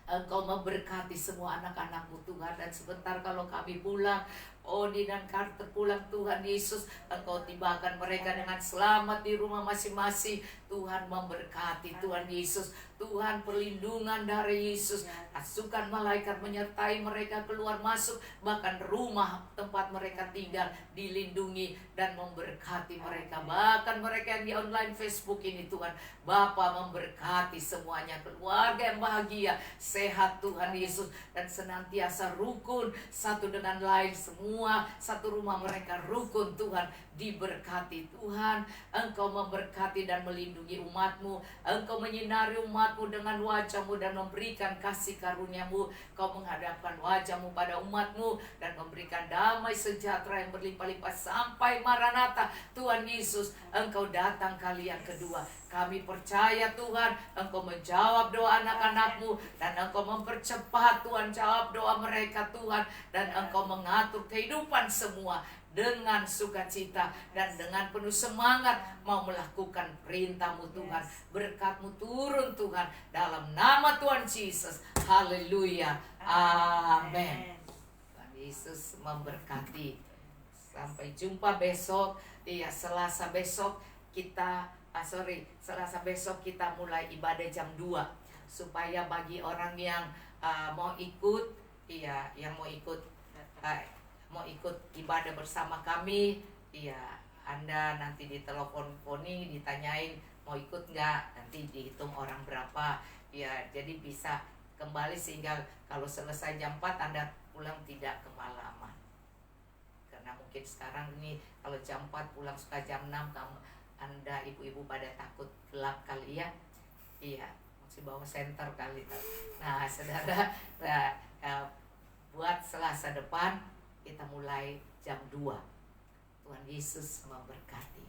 Engkau memberkati semua anak-anak-Mu Tuhan. Dan sebentar kalau kami pulang, Odi dan Carter pulang, Tuhan Yesus, Engkau tibakan mereka dengan selamat di rumah masing-masing. Tuhan memberkati, Tuhan Yesus. Tuhan, perlindungan dari Yesus, pasukan malaikat menyertai mereka keluar masuk, bahkan rumah tempat mereka tinggal dilindungi dan memberkati mereka. Bahkan mereka yang di online Facebook ini, Tuhan, Bapa memberkati semuanya, keluarga yang bahagia, sehat, Tuhan Yesus, dan senantiasa rukun satu dengan lain, semua satu rumah mereka rukun, Tuhan, diberkati. Tuhan, Engkau memberkati dan melindungi umat-Mu, Engkau menyinari umat-Mu dengan wajah-Mu dan memberikan kasih karunia-Mu. Kau menghadapkan wajah-Mu pada umat-Mu dan memberikan damai sejahtera yang berlimpah-limpah sampai Maranatha. Tuhan Yesus, Engkau datang kali yang kedua. Kami percaya, Tuhan, Engkau menjawab doa anak-anak-Mu, dan Engkau mempercepat, Tuhan, jawab doa mereka, Tuhan, dan Engkau mengatur kehidupan semua dengan sukacita dan dengan penuh semangat mau melakukan perintah-Mu, Tuhan. Berkat-Mu turun, Tuhan, dalam nama Tuhan Yesus. Haleluya. Amin. Tuhan Yesus memberkati. Sampai jumpa besok. Iya, Selasa besok kita Selasa besok kita mulai ibadah jam 2, supaya bagi orang yang mau ikut, iya, yang mau ikut ibadah bersama kami, iya, Anda nanti ditelepon-poni, ditanyain mau ikut nggak, nanti dihitung orang berapa, ya, jadi bisa kembali sehingga kalau selesai jam 4 Anda pulang tidak kemalaman. Karena mungkin sekarang ini kalau jam 4 pulang suka jam 6, Anda ibu-ibu pada takut gelap kali ya, iya, masih bawa senter kali. Nah, saudara, buat Selasa depan kita mulai jam 2. Tuhan Yesus memberkati.